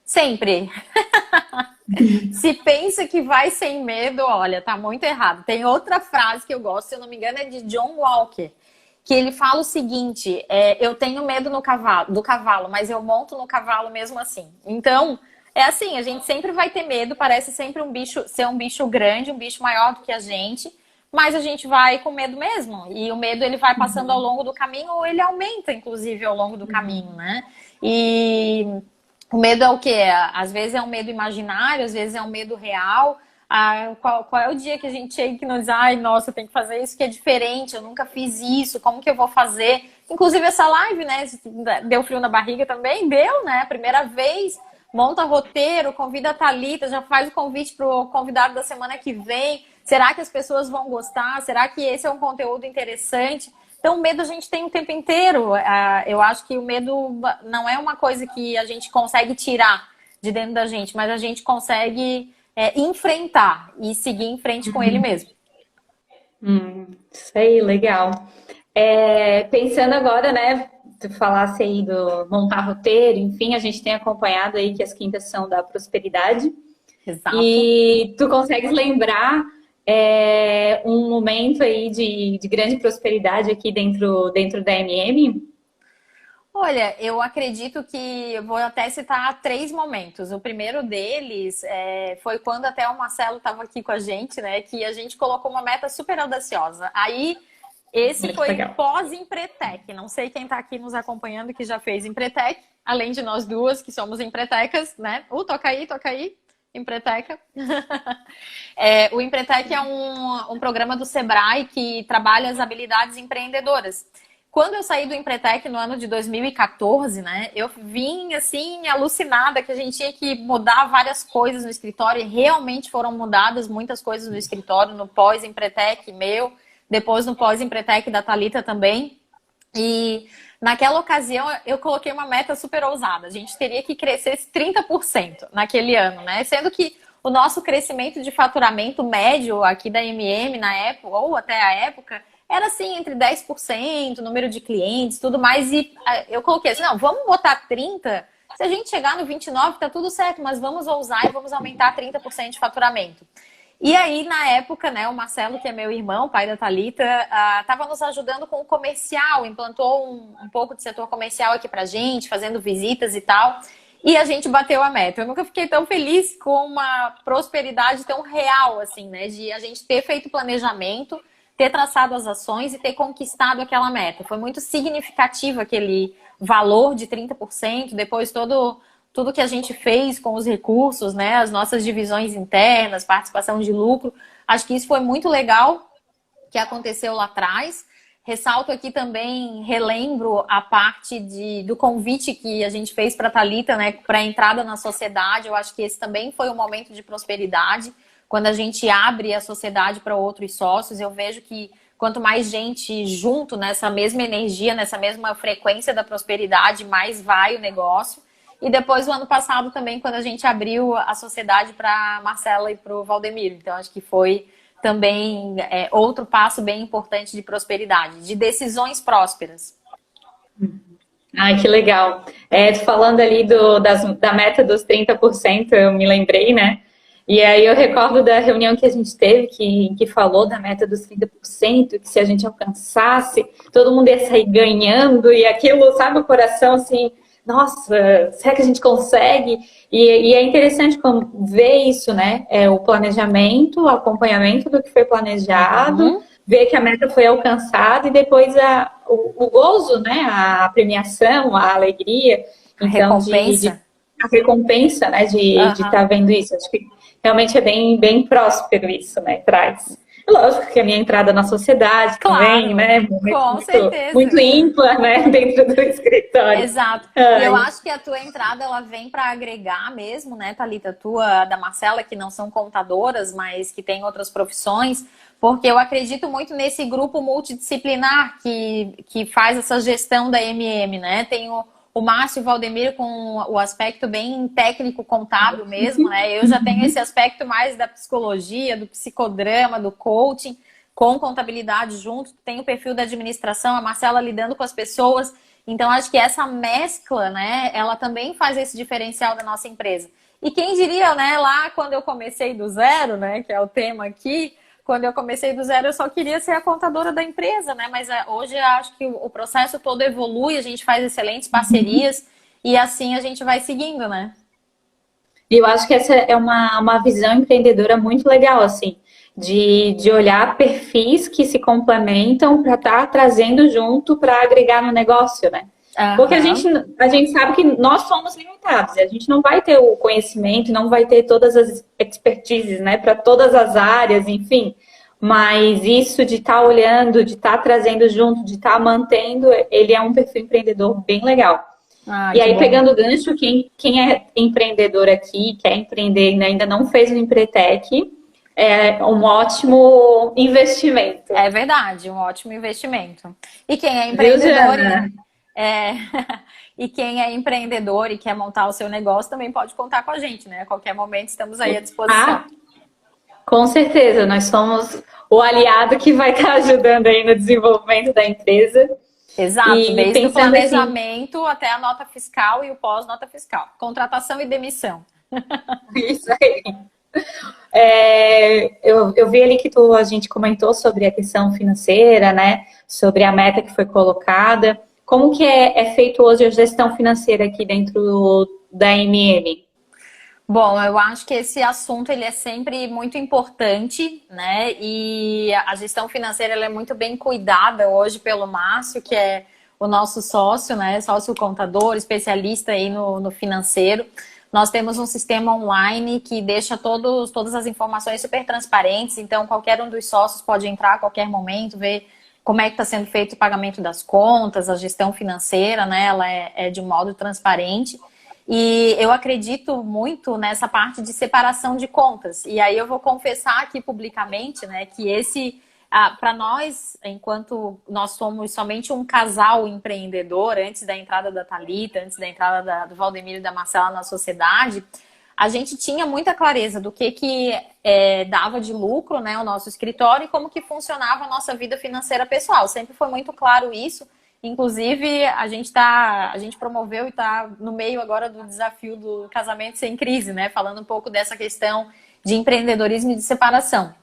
Sempre. Se pensa que vai sem medo, olha, tá muito errado. Tem outra frase que eu gosto, se eu não me engano, é de John Walker, que ele fala o seguinte, eu tenho medo do cavalo, mas eu monto no cavalo mesmo assim. Então, é assim, a gente sempre vai ter medo, parece sempre ser um bicho grande, um bicho maior do que a gente, mas a gente vai com medo mesmo. E o medo, ele vai passando ao longo do caminho, ou ele aumenta, inclusive, ao longo do caminho, né? E o medo é o quê? Às vezes é um medo imaginário, às vezes é um medo real. Qual é o dia que a gente chega que não diz, ai, nossa, eu tenho que fazer isso que é diferente, eu nunca fiz isso, como que eu vou fazer? Inclusive essa live, né? Deu frio na barriga também? Deu, né? Primeira vez, monta roteiro, convida a Thalita, já faz o convite para o convidado da semana que vem. Será que as pessoas vão gostar? Será que esse é um conteúdo interessante? Então, o medo a gente tem o tempo inteiro. Eu acho que o medo não é uma coisa que a gente consegue tirar de dentro da gente, mas a gente consegue enfrentar e seguir em frente com ele mesmo. Isso aí, legal. Pensando agora, né, tu falasse aí do montar roteiro, enfim, a gente tem acompanhado aí que as quintas são da prosperidade. Exato. E tu consegues lembrar um momento aí de grande prosperidade aqui dentro da MM? Olha, eu acredito que eu vou até citar 3 momentos. O primeiro deles foi quando até o Marcelo estava aqui com a gente, né? Que a gente colocou uma meta super audaciosa. Aí, esse foi pós-Empretec. Não sei quem está aqui nos acompanhando que já fez Empretec, além de nós duas que somos empretecas, né? Toca aí. Empreteca. O Empretec é um programa do Sebrae que trabalha as habilidades empreendedoras. Quando eu saí do Empretec no ano de 2014, né, eu vim, assim, alucinada que a gente tinha que mudar várias coisas no escritório e realmente foram mudadas muitas coisas no escritório, no pós-Empretec meu, depois no pós-Empretec da Thalita também. E naquela ocasião eu coloquei uma meta super ousada. A gente teria que crescer 30% naquele ano, né? Sendo que o nosso crescimento de faturamento médio aqui da MM na época, ou até a época, era assim, entre 10%, número de clientes, tudo mais. E eu coloquei assim, não, vamos botar 30%, Se a gente chegar no 29, tá tudo certo, mas vamos ousar e vamos aumentar 30% de faturamento. E aí, na época, né, o Marcelo, que é meu irmão, pai da Thalita, estava nos ajudando com o comercial, implantou um pouco de setor comercial aqui pra gente, fazendo visitas e tal. E a gente bateu a meta. Eu nunca fiquei tão feliz com uma prosperidade tão real, assim, né? De a gente ter feito planejamento, ter traçado as ações e ter conquistado aquela meta. Foi muito significativo aquele valor de 30%, depois tudo que a gente fez com os recursos, né? As nossas divisões internas, participação de lucro. Acho que isso foi muito legal que aconteceu lá atrás. Ressalto aqui também, relembro a parte do convite que a gente fez para a Thalita, né, para a entrada na sociedade. Eu acho que esse também foi um momento de prosperidade. Quando a gente abre a sociedade para outros sócios, eu vejo que quanto mais gente junto nessa mesma energia, nessa mesma frequência da prosperidade, mais vai o negócio. E depois, o ano passado também, quando a gente abriu a sociedade para a Marcela e para o Valdemiro. Então, acho que foi também outro passo bem importante de prosperidade, de decisões prósperas. Ai, que legal. Falando ali da meta dos 30%, eu me lembrei, né? E aí eu recordo da reunião que a gente teve, que falou da meta dos 30%, que se a gente alcançasse, todo mundo ia sair ganhando, e aquilo, sabe, o coração assim, nossa, será que a gente consegue? E é interessante ver isso, né? O planejamento, o acompanhamento do que foi planejado, ver que a meta foi alcançada e depois o gozo, né? A premiação, a alegria. A recompensa. A recompensa, né? De estar vendo isso. Acho que realmente é bem próspero isso, né? Traz. Lógico que a minha entrada na sociedade também, né? Com certeza. Muito ímpar, né? Dentro do escritório. Exato. E eu acho que a tua entrada, ela vem para agregar mesmo, né, Thalita? Tua, da Marcela, que não são contadoras, mas que tem outras profissões, porque eu acredito muito nesse grupo multidisciplinar que faz essa gestão da MM, né? Tem o Márcio e o Valdemiro com o aspecto bem técnico, contábil mesmo, né? Eu já tenho esse aspecto mais da psicologia, do psicodrama, do coaching, com contabilidade junto. Tem o perfil da administração, a Marcela lidando com as pessoas. Então, acho que essa mescla, né? Ela também faz esse diferencial da nossa empresa. E quem diria, né? Lá quando eu comecei do zero, né? Que é o tema aqui. Quando eu comecei do zero, eu só queria ser a contadora da empresa, né? Mas hoje eu acho que o processo todo evolui, a gente faz excelentes parcerias e assim a gente vai seguindo, né? E eu acho que essa é uma visão empreendedora muito legal, assim, de olhar perfis que se complementam para estar trazendo junto para agregar no negócio, né? Porque a gente sabe que nós somos limitados, a gente não vai ter o conhecimento, não vai ter todas as expertises, né, para todas as áreas, enfim. Mas isso de estar olhando, de estar trazendo junto, de estar mantendo, ele é um perfil empreendedor bem legal. E aí, pegando o gancho, quem é empreendedor aqui, quer empreender e ainda não fez o Empretec, é um ótimo investimento. É verdade, um ótimo investimento. E quem é empreendedor... E quem é empreendedor e quer montar o seu negócio também pode contar com a gente, né? A qualquer momento estamos aí à disposição. Com certeza, nós somos o aliado que vai estar ajudando aí no desenvolvimento da empresa. Exato, desde o planejamento até a nota fiscal e o pós-nota fiscal. Contratação e demissão. Isso aí. Eu vi ali que a gente comentou sobre a questão financeira, né? Sobre a meta que foi colocada. Como que é feito hoje a gestão financeira aqui dentro da MM? Bom, eu acho que esse assunto ele é sempre muito importante, né? E a gestão financeira ela é muito bem cuidada hoje pelo Márcio, que é o nosso sócio, né? Sócio contador, especialista aí no financeiro. Nós temos um sistema online que deixa todas as informações super transparentes, então qualquer um dos sócios pode entrar a qualquer momento, ver como é que está sendo feito o pagamento das contas, a gestão financeira, né? Ela é de um modo transparente. E eu acredito muito nessa parte de separação de contas. E aí eu vou confessar aqui publicamente, né, que para nós, enquanto nós somos somente um casal empreendedor, antes da entrada da Thalita, antes da entrada do Valdemiro e da Marcela na sociedade, a gente tinha muita clareza do que dava de lucro, né, o nosso escritório e como que funcionava a nossa vida financeira pessoal. Sempre foi muito claro isso. Inclusive, a gente promoveu e está no meio agora do desafio do casamento sem crise, né? Falando um pouco dessa questão de empreendedorismo e de separação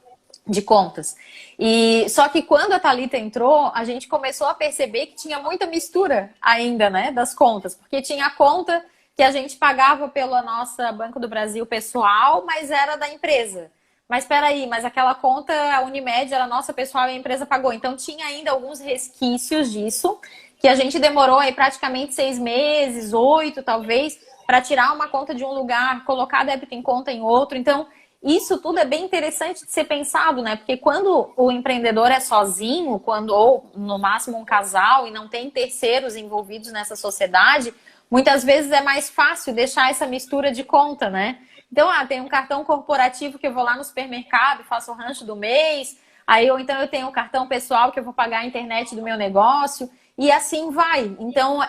de contas. E só que quando a Thalita entrou, a gente começou a perceber que tinha muita mistura ainda, né, das contas, porque tinha a conta que a gente pagava pela nossa Banco do Brasil pessoal, mas era da empresa. Mas espera aí, mas aquela conta, a Unimed, era nossa pessoal e a empresa pagou. Então tinha ainda alguns resquícios disso, que a gente demorou aí praticamente 6 meses, 8 talvez, para tirar uma conta de um lugar, colocar débito em conta em outro. Então isso tudo é bem interessante de ser pensado, né? Porque quando o empreendedor é sozinho, ou no máximo um casal e não tem terceiros envolvidos nessa sociedade, muitas vezes é mais fácil deixar essa mistura de conta, né? Então, tem um cartão corporativo que eu vou lá no supermercado e faço o rancho do mês, ou então eu tenho um cartão pessoal que eu vou pagar a internet do meu negócio, e assim vai. Então,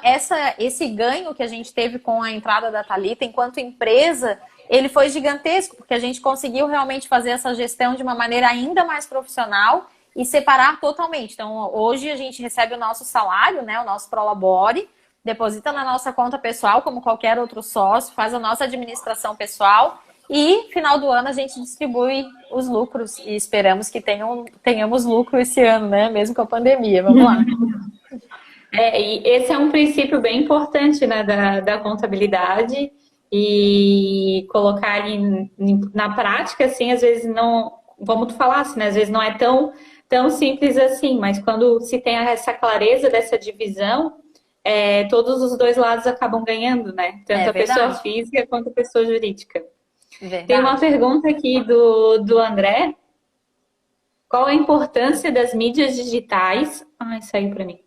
esse ganho que a gente teve com a entrada da Thalita enquanto empresa, ele foi gigantesco, porque a gente conseguiu realmente fazer essa gestão de uma maneira ainda mais profissional e separar totalmente. Então, hoje a gente recebe o nosso salário, né, o nosso Prolabore, deposita na nossa conta pessoal, como qualquer outro sócio, faz a nossa administração pessoal e, final do ano, a gente distribui os lucros e esperamos que tenhamos lucro esse ano, né, mesmo com a pandemia. Vamos lá. E esse é um princípio bem importante, né, da contabilidade. E colocar ali na prática, assim, às vezes não, como tu falasse, né? Às vezes não é tão simples assim, mas quando se tem essa clareza dessa divisão, todos os dois lados acabam ganhando, né? Tanto a pessoa física quanto a pessoa jurídica. Verdade. Tem uma pergunta aqui do André. Qual a importância das mídias digitais? Ai, saiu para mim.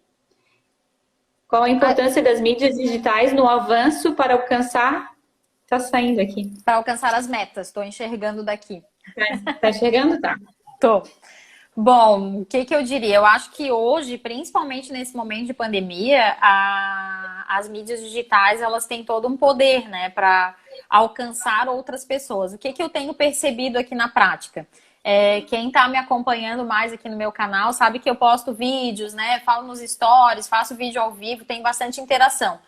Qual a importância das mídias digitais no avanço para alcançar... Tá saindo aqui. Para alcançar as metas, estou enxergando daqui. Tá enxergando? Tá. Tô. Bom, o que eu diria? Eu acho que hoje, principalmente nesse momento de pandemia, as mídias digitais, elas têm todo um poder, né, para alcançar outras pessoas. O que eu tenho percebido aqui na prática? Quem está me acompanhando mais aqui no meu canal sabe que eu posto vídeos, né, falo nos stories, faço vídeo ao vivo, tem bastante interação.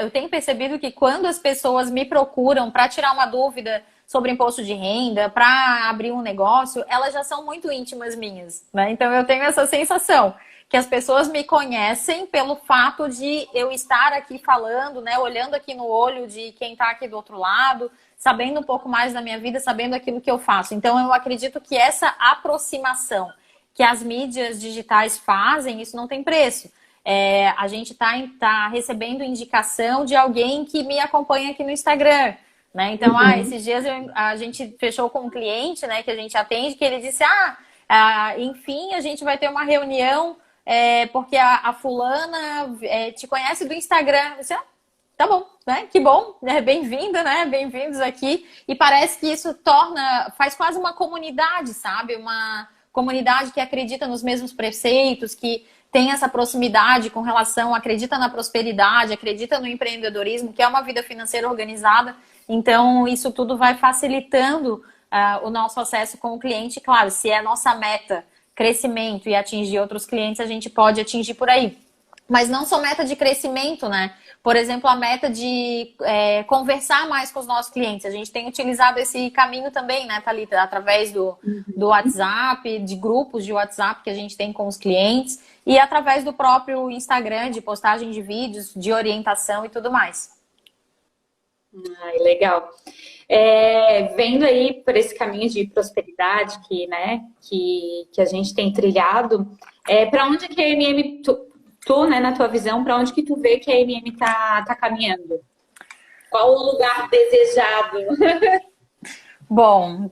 Eu tenho percebido que quando as pessoas me procuram para tirar uma dúvida sobre imposto de renda, para abrir um negócio, elas já são muito íntimas minhas, né? Então eu tenho essa sensação que as pessoas me conhecem pelo fato de eu estar aqui falando, né? Olhando aqui no olho de quem está aqui do outro lado, sabendo um pouco mais da minha vida, sabendo aquilo que eu faço. Então eu acredito que essa aproximação que as mídias digitais fazem, isso não tem preço. A gente tá recebendo indicação de alguém que me acompanha aqui no Instagram, né? Então, esses dias a gente fechou com um cliente, né, que a gente atende, que ele disse, enfim, a gente vai ter uma reunião porque a fulana te conhece do Instagram. Eu disse, tá bom, né? Que bom, né? Bem-vinda, né? Bem-vindos aqui. E parece que isso faz quase uma comunidade, sabe? Uma comunidade que acredita nos mesmos preceitos, que tem essa proximidade com relação, acredita na prosperidade, acredita no empreendedorismo, que é uma vida financeira organizada. Então, isso tudo vai facilitando o nosso acesso com o cliente. Claro, se é a nossa meta, crescimento e atingir outros clientes, a gente pode atingir por aí. Mas não só meta de crescimento, né? Por exemplo, a meta de conversar mais com os nossos clientes. A gente tem utilizado esse caminho também, né, Thalita? Através do WhatsApp, de grupos de WhatsApp que a gente tem com os clientes e através do próprio Instagram, de postagem de vídeos, de orientação e tudo mais. Legal. Vendo aí por esse caminho de prosperidade que a gente tem trilhado, para onde que a MM... Tu, né, na tua visão, para onde que tu vê que a MM tá caminhando? Qual o lugar desejado? Bom,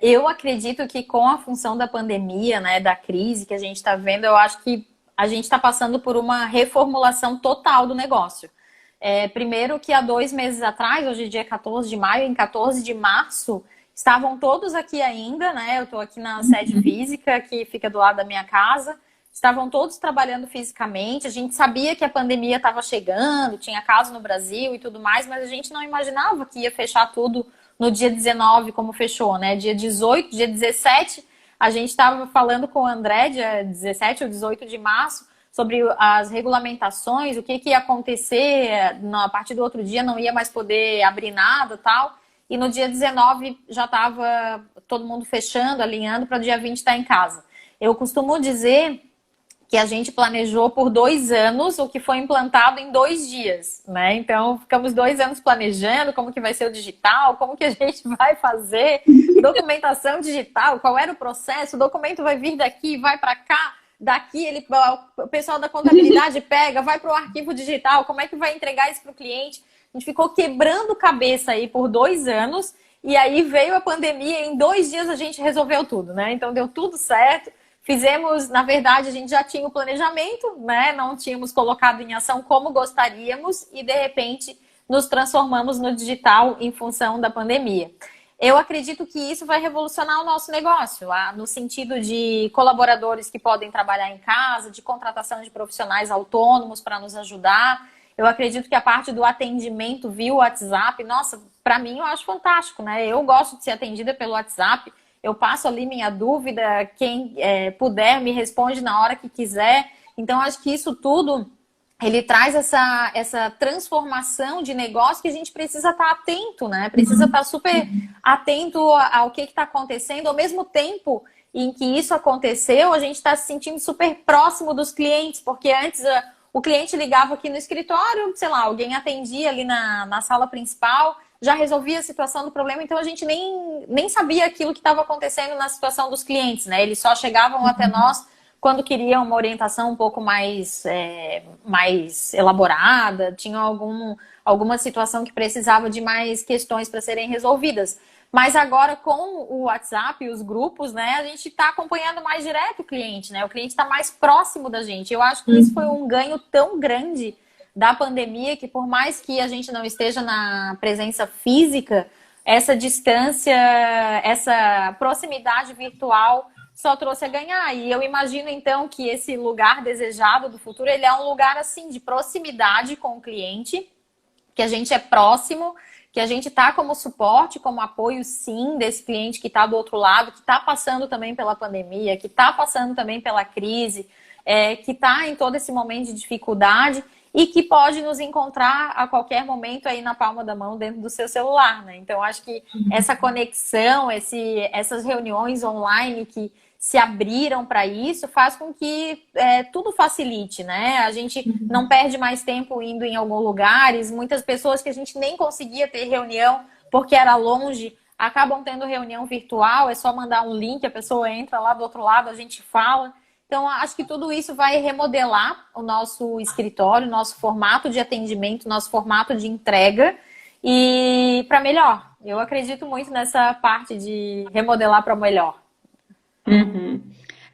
eu acredito que com a função da pandemia, né, da crise que a gente está vendo, eu acho que a gente está passando por uma reformulação total do negócio. Primeiro que há 2 meses atrás, hoje é dia 14 de maio, em 14 de março, estavam todos aqui ainda, né? Eu estou aqui na sede física, que fica do lado da minha casa. Estavam todos trabalhando fisicamente, a gente sabia que a pandemia estava chegando, tinha casos no Brasil e tudo mais, mas a gente não imaginava que ia fechar tudo no dia 19, como fechou, né? Dia 18, dia 17, a gente estava falando com o André, dia 17 ou 18 de março, sobre as regulamentações, o que ia acontecer, a partir do outro dia não ia mais poder abrir nada e tal. E no dia 19 já estava todo mundo fechando, alinhando para o dia 20 estar em casa. Eu costumo dizer que a gente planejou por 2 anos o que foi implantado em 2 dias, né? Então, ficamos 2 anos planejando como que vai ser o digital, como que a gente vai fazer, documentação digital, qual era o processo, o documento vai vir daqui, vai para cá, daqui o pessoal da contabilidade pega, vai para o arquivo digital, como é que vai entregar isso para o cliente? A gente ficou quebrando cabeça aí por 2 anos e aí veio a pandemia e em 2 dias a gente resolveu tudo, né? Então, deu tudo certo. Fizemos, na verdade, a gente já tinha o planejamento, né? Não tínhamos colocado em ação como gostaríamos e, de repente, nos transformamos no digital em função da pandemia. Eu acredito que isso vai revolucionar o nosso negócio, no sentido de colaboradores que podem trabalhar em casa, de contratação de profissionais autônomos para nos ajudar. Eu acredito que a parte do atendimento via WhatsApp, nossa, para mim eu acho fantástico, né? Eu gosto de ser atendida pelo WhatsApp. Eu passo ali minha dúvida, quem puder me responde na hora que quiser. Então, acho que isso tudo, ele traz essa transformação de negócio que a gente precisa estar atento, né? Precisa estar super atento ao que está acontecendo. Ao mesmo tempo em que isso aconteceu, a gente está se sentindo super próximo dos clientes, porque antes o cliente ligava aqui no escritório, sei lá, alguém atendia ali na sala principal, já resolvia a situação do problema, então a gente nem sabia aquilo que estava acontecendo na situação dos clientes, né? Eles só chegavam até nós quando queriam uma orientação um pouco mais elaborada, tinha alguma situação que precisava de mais questões para serem resolvidas. Mas agora, com o WhatsApp e os grupos, né, a gente está acompanhando mais direto o cliente, né? O cliente está mais próximo da gente. Eu acho que isso foi um ganho tão grande da pandemia, que por mais que a gente não esteja na presença física, essa distância, essa proximidade virtual só trouxe a ganhar. E eu imagino, então, que esse lugar desejado do futuro, ele é um lugar, assim, de proximidade com o cliente, que a gente é próximo, que a gente está como suporte, como apoio, sim, desse cliente que está do outro lado, que está passando também pela pandemia, que está passando também pela crise, que está em todo esse momento de dificuldade, e que pode nos encontrar a qualquer momento aí na palma da mão dentro do seu celular, né? Então, acho que essa conexão, essas reuniões online que se abriram para isso, faz com que tudo facilite, né? A gente não perde mais tempo indo em alguns lugares. Muitas pessoas que a gente nem conseguia ter reunião porque era longe, acabam tendo reunião virtual, é só mandar um link, a pessoa entra lá do outro lado, a gente fala. Então, acho que tudo isso vai remodelar o nosso escritório, o nosso formato de atendimento, o nosso formato de entrega e para melhor. Eu acredito muito nessa parte de remodelar para melhor. Uhum.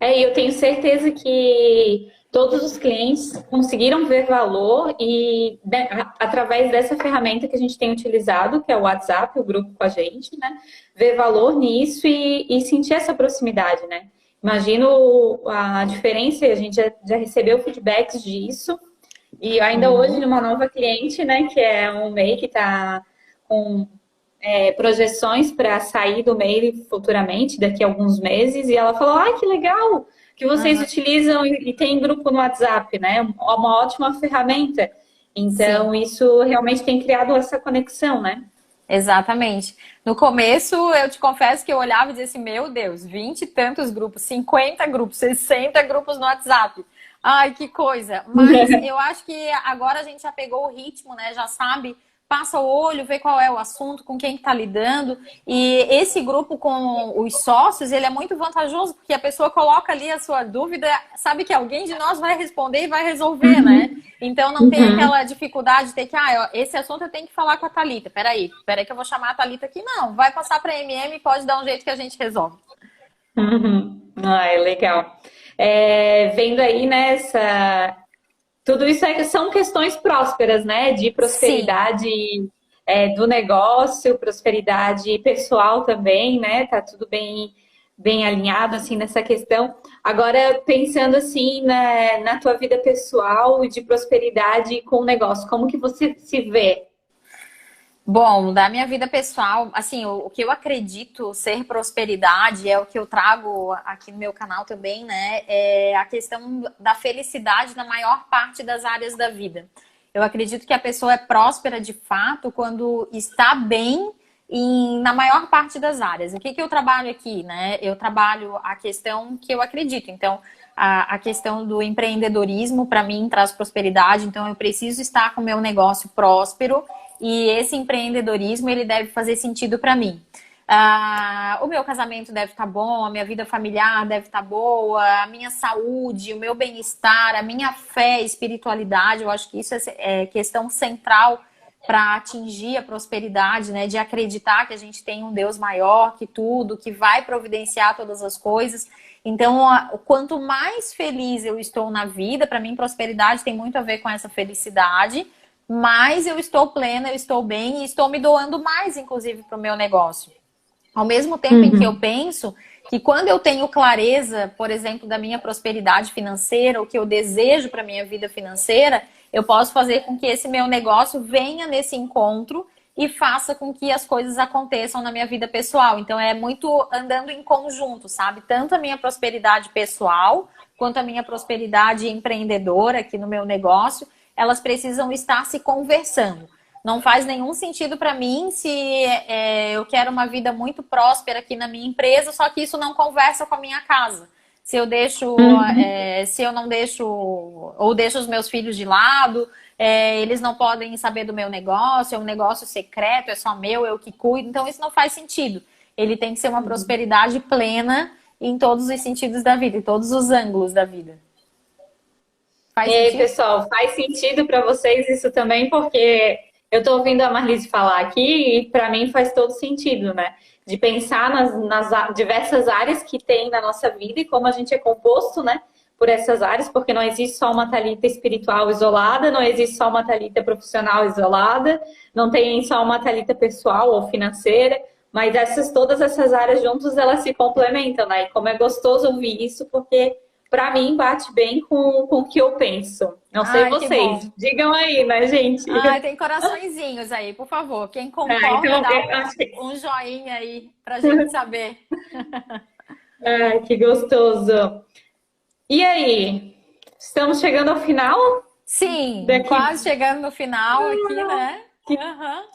E eu tenho certeza que todos os clientes conseguiram ver valor e, né, através dessa ferramenta que a gente tem utilizado, que é o WhatsApp, o grupo com a gente, né, ver valor nisso e sentir essa proximidade, né? Imagino a diferença, a gente já recebeu feedbacks disso. E ainda hoje, numa nova cliente, né, que é um MEI que está com projeções para sair do MEI futuramente, daqui a alguns meses, e ela falou, que legal que vocês utilizam e tem grupo no WhatsApp, né? Uma ótima ferramenta. Então, sim, isso realmente tem criado essa conexão, né? Exatamente. No começo, eu te confesso que eu olhava e dizia assim, meu Deus, 20 e tantos grupos, 50 grupos, 60 grupos no WhatsApp. Ai, que coisa. Mas eu acho que agora a gente já pegou o ritmo, né? Já sabe, passa o olho, vê qual é o assunto, com quem está lidando. E esse grupo com os sócios, ele é muito vantajoso, porque a pessoa coloca ali a sua dúvida, sabe que alguém de nós vai responder e vai resolver, né? Então não tem aquela dificuldade de ter que, esse assunto eu tenho que falar com a Thalita. Peraí que eu vou chamar a Thalita aqui. Não, vai passar para a MM e pode dar um jeito que a gente resolve. Legal. Vendo aí nessa... Tudo isso são questões prósperas, né? De prosperidade do negócio, prosperidade pessoal também, né? Tá tudo bem alinhado, assim, nessa questão. Agora, pensando, assim, na tua vida pessoal e de prosperidade com o negócio, como que você se vê? Bom, da minha vida pessoal, assim, o que eu acredito ser prosperidade é o que eu trago aqui no meu canal também, né? É a questão da felicidade na maior parte das áreas da vida. Eu acredito que a pessoa é próspera de fato quando está bem na maior parte das áreas. O que eu trabalho aqui, né? Eu trabalho a questão que eu acredito. Então, a questão do empreendedorismo, para mim, traz prosperidade. Então, eu preciso estar com o meu negócio próspero. E esse empreendedorismo, ele deve fazer sentido para mim. O meu casamento deve estar bom, a minha vida familiar deve estar boa, a minha saúde, o meu bem-estar, a minha fé, espiritualidade, eu acho que isso é questão central para atingir a prosperidade, né? De acreditar que a gente tem um Deus maior que tudo, que vai providenciar todas as coisas. Então, quanto mais feliz eu estou na vida, para mim, prosperidade tem muito a ver com essa felicidade, mais eu estou plena, eu estou bem e estou me doando mais, inclusive, para o meu negócio. Ao mesmo tempo em que eu penso que quando eu tenho clareza, por exemplo, da minha prosperidade financeira, o que eu desejo para a minha vida financeira, eu posso fazer com que esse meu negócio venha nesse encontro e faça com que as coisas aconteçam na minha vida pessoal. Então, é muito andando em conjunto, sabe? Tanto a minha prosperidade pessoal, quanto a minha prosperidade empreendedora aqui no meu negócio, elas precisam estar se conversando. Não faz nenhum sentido para mim se eu quero uma vida muito próspera aqui na minha empresa, só que isso não conversa com a minha casa. Se eu deixo, se eu não deixo, ou deixo os meus filhos de lado, eles não podem saber do meu negócio, é um negócio secreto, é só meu, eu que cuido. Então isso não faz sentido. Ele tem que ser uma prosperidade plena em todos os sentidos da vida, em todos os ângulos da vida. Faz e aí, pessoal, faz sentido para vocês isso também? Porque eu estou ouvindo a Marlise falar aqui e para mim faz todo sentido, né? De pensar nas diversas áreas que tem na nossa vida e como a gente é composto, né? Por essas áreas, porque não existe só uma Thalita espiritual isolada, não existe só uma Thalita profissional isolada, não tem só uma Thalita pessoal ou financeira, mas todas essas áreas juntas, elas se complementam, né? E como é gostoso ouvir isso, porque para mim bate bem com o que eu penso. Não sei vocês, digam aí, né, gente? Tem coraçõezinhos aí, por favor. Quem concorda, então, dá um joinha aí pra gente saber. Que gostoso. E aí, estamos chegando ao final? Sim, quase chegando no final aqui, né?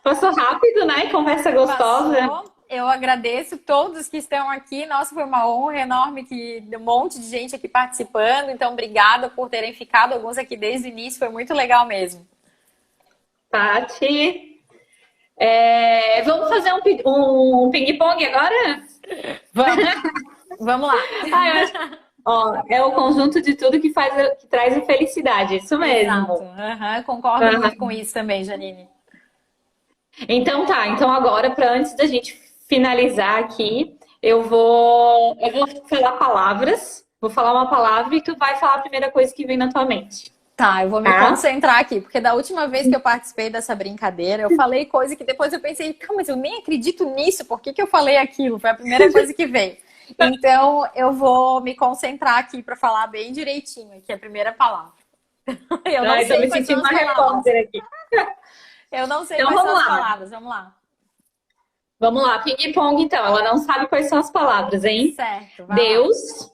Passou rápido, né? Conversa gostosa. Passou. Eu agradeço todos que estão aqui. Nossa, foi uma honra enorme que um monte de gente aqui participando. Então, obrigada por terem ficado. Alguns aqui desde o início. Foi muito legal mesmo. Tati, vamos fazer um ping-pong agora? Vamos lá. É o conjunto de tudo que traz a felicidade. Isso mesmo. Exato. Concordo muito com isso também, Janine. Então tá. Então agora, antes da gente finalizar aqui, eu vou falar palavras. Vou falar uma palavra e tu vai falar a primeira coisa que vem na tua mente. Tá, eu vou me concentrar aqui, porque da última vez que eu participei dessa brincadeira, eu falei coisa que depois eu pensei, mas eu nem acredito nisso, por que eu falei aquilo? Foi a primeira coisa que veio. Então, eu vou me concentrar aqui para falar bem direitinho aqui a primeira palavra. Eu não sei me sentindo uma repórter aqui. Eu não sei quais são as palavras, vamos lá. Vamos lá, ping-pong então. Ela não sabe quais são as palavras, hein? Certo. Deus. Tudo.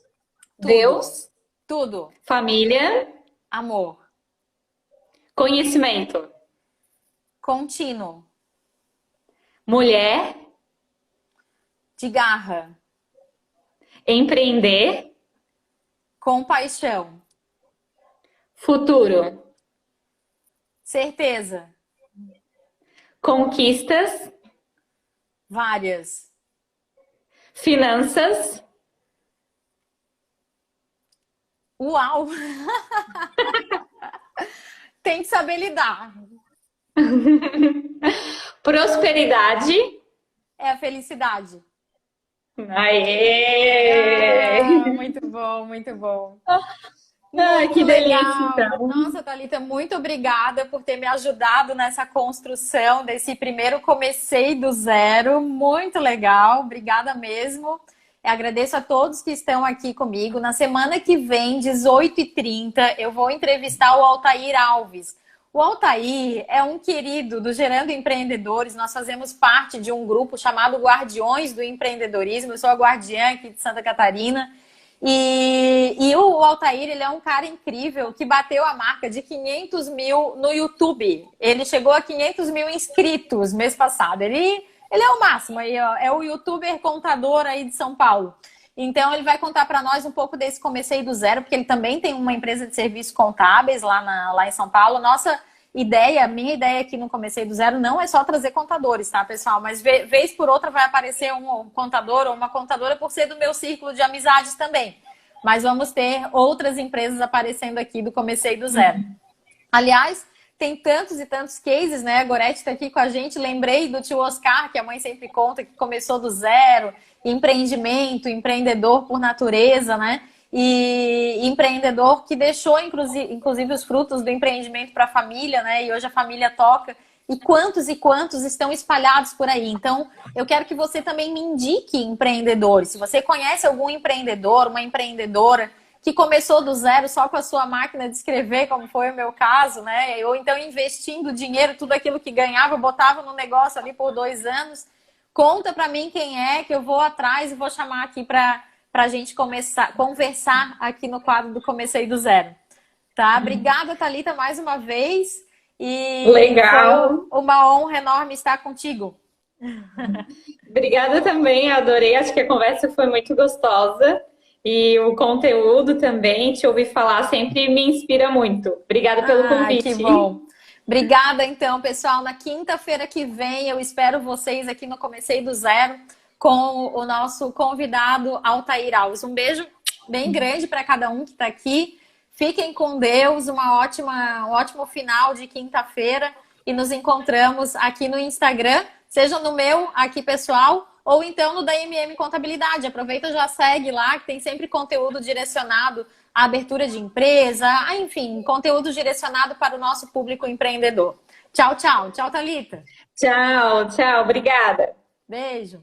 Deus. Tudo. Família. Amor. Conhecimento. Contínuo. Mulher. De garra. Empreender. Compaixão. Futuro. Certeza. Conquistas. Várias. Finanças. Uau! Tem que saber lidar. Prosperidade. É a felicidade. Aê! Muito bom, muito bom. Que delícia, então. Nossa, Thalita, muito obrigada por ter me ajudado nessa construção desse primeiro Comecei do Zero. Muito legal, obrigada mesmo. Eu agradeço a todos que estão aqui comigo. Na semana que vem, 18h30, eu vou entrevistar o Altair Alves. O Altair é um querido do Gerando Empreendedores. Nós fazemos parte de um grupo chamado Guardiões do Empreendedorismo. Eu sou a guardiã aqui de Santa Catarina. E o Altair, ele é um cara incrível que bateu a marca de 500 mil no YouTube. Ele chegou a 500 mil inscritos mês passado. Ele é o máximo aí, ó. É o youtuber contador aí de São Paulo. Então, ele vai contar para nós um pouco desse Comecei do Zero, porque ele também tem uma empresa de serviços contábeis lá em São Paulo. Nossa ideia, minha ideia aqui no Comecei do Zero não é só trazer contadores, tá, pessoal? Mas vez por outra vai aparecer um contador ou uma contadora por ser do meu círculo de amizades também. Mas vamos ter outras empresas aparecendo aqui do Comecei do Zero. Aliás, tem tantos e tantos cases, né? A Gorete está aqui com a gente. Lembrei do tio Oscar, que a mãe sempre conta, que começou do zero. Empreendimento, empreendedor por natureza, né? E empreendedor que deixou, inclusive, os frutos do empreendimento para a família, né? E hoje a família toca. E quantos estão espalhados por aí? Então, eu quero que você também me indique empreendedores. Se você conhece algum empreendedor, uma empreendedora que começou do zero só com a sua máquina de escrever, como foi o meu caso, né? Ou então investindo dinheiro, tudo aquilo que ganhava, botava no negócio ali por 2 anos. Conta para mim quem é, que eu vou atrás e vou chamar aqui para a gente conversar aqui no quadro do Comecei do Zero. Tá? Obrigada, Thalita, mais uma vez. E legal. Foi uma honra enorme estar contigo. Obrigada também, adorei. Acho que a conversa foi muito gostosa. E o conteúdo também, te ouvir falar, sempre me inspira muito. Obrigada pelo convite. Que bom. Obrigada, então, pessoal. Na quinta-feira que vem, eu espero vocês aqui no Comecei do Zero com o nosso convidado Altair Alves. Um beijo bem grande para cada um que está aqui. Fiquem com Deus, um ótimo final de quinta-feira e nos encontramos aqui no Instagram, seja no meu aqui pessoal ou então no da MM Contabilidade. Aproveita e já segue lá, que tem sempre conteúdo direcionado à abertura de empresa, enfim, conteúdo direcionado para o nosso público empreendedor. Tchau, tchau. Tchau, Thalita. Tchau, tchau. Obrigada. Beijo.